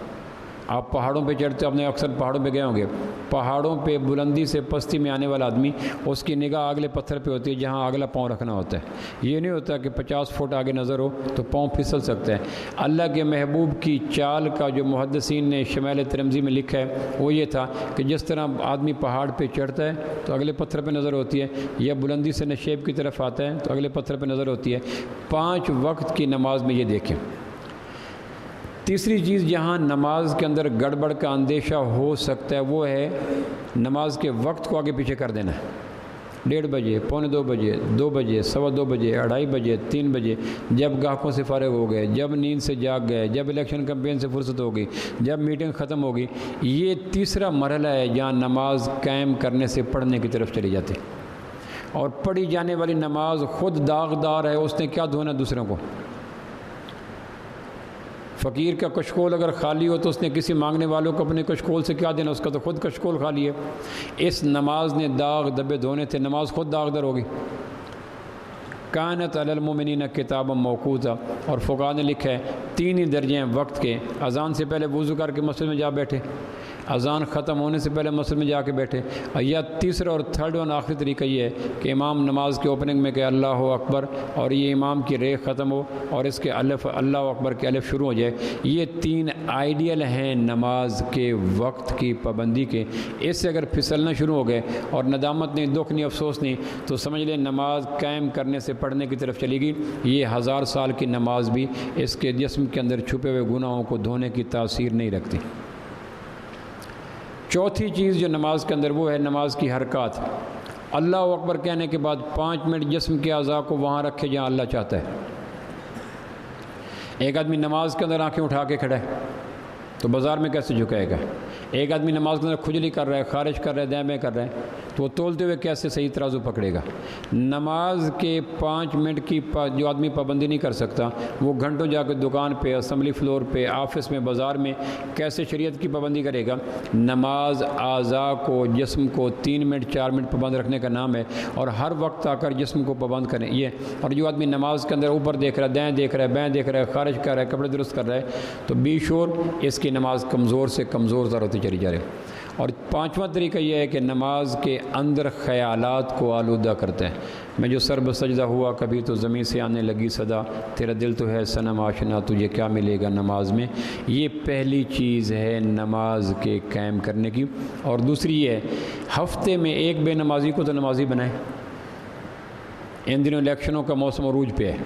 آپ پہاڑوں پہ چڑھتے، آپ نے اکثر پہاڑوں پہ گئے ہوں گے، پہاڑوں پہ بلندی سے پستی میں آنے والا آدمی، اس کی نگاہ اگلے پتھر پہ ہوتی ہے جہاں اگلا پاؤں رکھنا ہوتا ہے. یہ نہیں ہوتا کہ 50 فٹ آگے نظر ہو تو پاؤں پھسل سکتا ہے. اللہ کے محبوب کی چال کا جو محدثین نے شمائل ترمذی میں لکھا ہے وہ یہ تھا کہ جس طرح آدمی پہاڑ پہ چڑھتا ہے تو اگلے پتھر پہ نظر ہوتی ہے، یا بلندی سے نشیب کی طرف آتا ہے تو اگلے پتھر پہ نظر ہوتی ہے. 5 وقت کی نماز میں یہ دیکھیں. تیسری چیز جہاں نماز کے اندر گڑبڑ کا اندیشہ ہو سکتا ہے وہ ہے نماز کے وقت کو آگے پیچھے کر دینا ہے. 1:30 بجے، 1:45 بجے، 2 بجے، 2:15 بجے، 2:30 بجے، 3 بجے، جب گاہکوں سے فارغ ہو گئے، جب نیند سے جاگ گئے، جب الیکشن کمپین سے فرصت ہو گئی، جب میٹنگ ختم ہوگی. یہ تیسرا مرحلہ ہے جہاں نماز قائم کرنے سے پڑھنے کی طرف چلی جاتی. اور پڑھی جانے والی نماز خود داغدار ہے، اس نے کیا دھونا دوسروں کو. فقیر کا کشکول اگر خالی ہو تو اس نے کسی مانگنے والوں کو اپنے کشکول سے کیا دینا، اس کا تو خود کشکول خالی ہے. اس نماز نے داغ دبے دھونے تھے، نماز خود داغدار ہوگی. کانت علی المؤمنین کتابا موقوتا، اور فقہاء نے لکھا ہے 3 ہی درجے ہیں وقت کے. اذان سے پہلے وضو کر کے مسجد میں جا بیٹھے، اذان ختم ہونے سے پہلے مسجد میں جا کے بیٹھے، یا تیسرا اور تھرڈ اور آخری طریقہ یہ ہے کہ امام نماز کے اوپننگ میں کہ اللہ اکبر، اور یہ امام کی ریغ ختم ہو اور اس کے الف اللہ اکبر کے الف شروع ہو جائے. یہ 3 آئیڈیل ہیں نماز کے وقت کی پابندی کے. اس سے اگر پھسلنا شروع ہو گئے اور ندامت نہیں، دکھ نہیں، افسوس نہیں، تو سمجھ لیں نماز قائم کرنے سے پڑھنے کی طرف چلے گی. یہ 1000 سال کی نماز بھی اس کے جسم کے اندر چھپے ہوئے گناہوں کو دھونے کی تاثیر نہیں رکھتی. چوتھی چیز جو نماز کے اندر وہ ہے نماز کی حرکات. اللہ اکبر کہنے کے بعد 5 منٹ جسم کے اعضاء کو وہاں رکھے جہاں اللہ چاہتا ہے. ایک آدمی نماز کے اندر آنکھیں اٹھا کے کھڑا ہے تو بازار میں کیسے جھکائے گا؟ ایک آدمی نماز کے اندر کھجلی کر رہا ہے، خارج کر رہا ہے، دائیں بائیں کر رہا ہے، تو وہ تولتے ہوئے کیسے صحیح ترازو پکڑے گا؟ نماز کے 5 منٹ کی جو آدمی پابندی نہیں کر سکتا، وہ گھنٹوں جا کے دکان پہ، اسمبلی فلور پہ، آفس میں، بازار میں کیسے شریعت کی پابندی کرے گا؟ نماز اعضاء کو، جسم کو 3 منٹ 4 منٹ پابند رکھنے کا نام ہے، اور ہر وقت آ کر جسم کو پابند کریں یہ۔ اور جو آدمی نماز کے اندر اوپر دیکھ رہا ہے، دائیں دیکھ رہا ہے، بائیں دیکھ رہا ہے، خارج کر رہا ہے، کپڑے درست کر رہا ہے، تو بی شور اس کی نماز کمزور سے کمزور تر ہوتی چلی جا رہی ہے۔ اور 5واں طریقہ یہ ہے کہ نماز کے اندر خیالات کو آلودہ کرتے ہیں۔ میں جو سر بسجدہ ہوا، کبھی تو زمین سے آنے لگی صدا، تیرا دل تو ہے صنم آشنا، تجھے کیا ملے گا نماز میں۔ یہ پہلی چیز ہے نماز کے قائم کرنے کی۔ اور دوسری یہ ہے، ہفتے میں ایک بے نمازی کو تو نمازی بنائیں۔ ان دنوں الیکشنوں کا موسم عروج پہ ہے،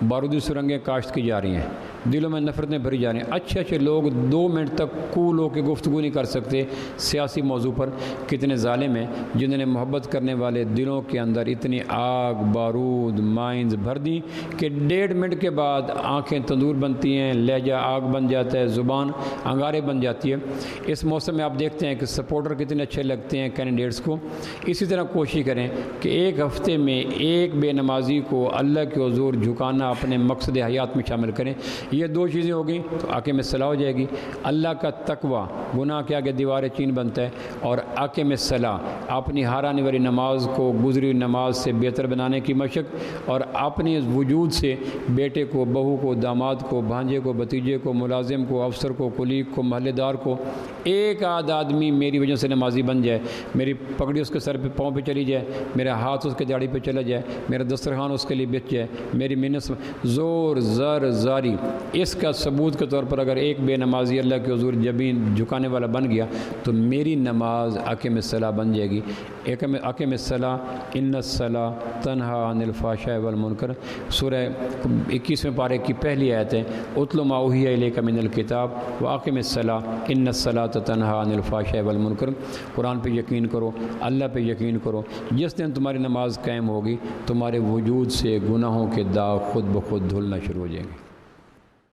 بارودی سرنگیں کاشت کی جا رہی ہیں، دلوں میں نفرتیں بھری جا رہی ہیں۔ اچھے اچھے لوگ 2 منٹ تک کول ہو کے گفتگو نہیں کر سکتے سیاسی موضوع پر۔ کتنے ظالم ہیں جنہوں نے محبت کرنے والے دلوں کے اندر اتنی آگ، بارود، مائنز بھر دی کہ 1.5 منٹ کے بعد آنکھیں تندور بنتی ہیں، لہجہ آگ بن جاتا ہے، زبان انگارے بن جاتی ہے۔ اس موسم میں آپ دیکھتے ہیں کہ سپورٹر کتنے اچھے لگتے ہیں کینڈیڈیٹس کو۔ اسی طرح کوشش کریں کہ ایک ہفتے میں ایک بے نمازی کو اللہ کے حضور جھکانا اپنے مقصد حیات میں شامل کریں۔ یہ 2 چیزیں ہو گئی تو عاقم الصلاۃ ہو جائے گی۔ اللہ کا تقوی، گناہ کے آگے دیوار چین بنتا ہے، اور عاقم الصلاۃ اپنی ہارانے والی نماز کو گزری ہوئی نماز سے بہتر بنانے کی مشق، اور اپنے وجود سے بیٹے کو، بہو کو، داماد کو، بھانجے کو، بھتیجے کو، ملازم کو، افسر کو، کلیگ کو، محلے دار کو، ایک آدھ آدمی میری وجہ سے نمازی بن جائے، میری پگڑی اس کے سر پہ، پاؤں پہ چلی جائے، میرا ہاتھ اس کے داڑھی پہ چلا جائے، میرا دسترخوان اس کے لیے بچ جائے، میری منت زور زر زاری۔ اس کا ثبوت کے طور پر اگر ایک بے نمازی اللہ کے حضور جبین جھکانے والا بن گیا تو میری نماز عاقم الصلاۃ بن جائے گی۔ عاقم الصلاۃ ان الصلاۃ تنہی عن الفحشاء والمنکر، سورہ 21ویں پارے کی پہلی آیت ہے، اتل ما اوحی الیک من الکتاب وعاقم الصلاۃ ان الصلاۃ تنہی عن الفحشاء والمنکر۔ قرآن پہ یقین کرو، اللہ پہ یقین کرو۔ جس دن تمہاری نماز قائم ہوگی، تمہارے وجود سے گناہوں کے داغ خود بخود دھلنا شروع ہو جائیں گے۔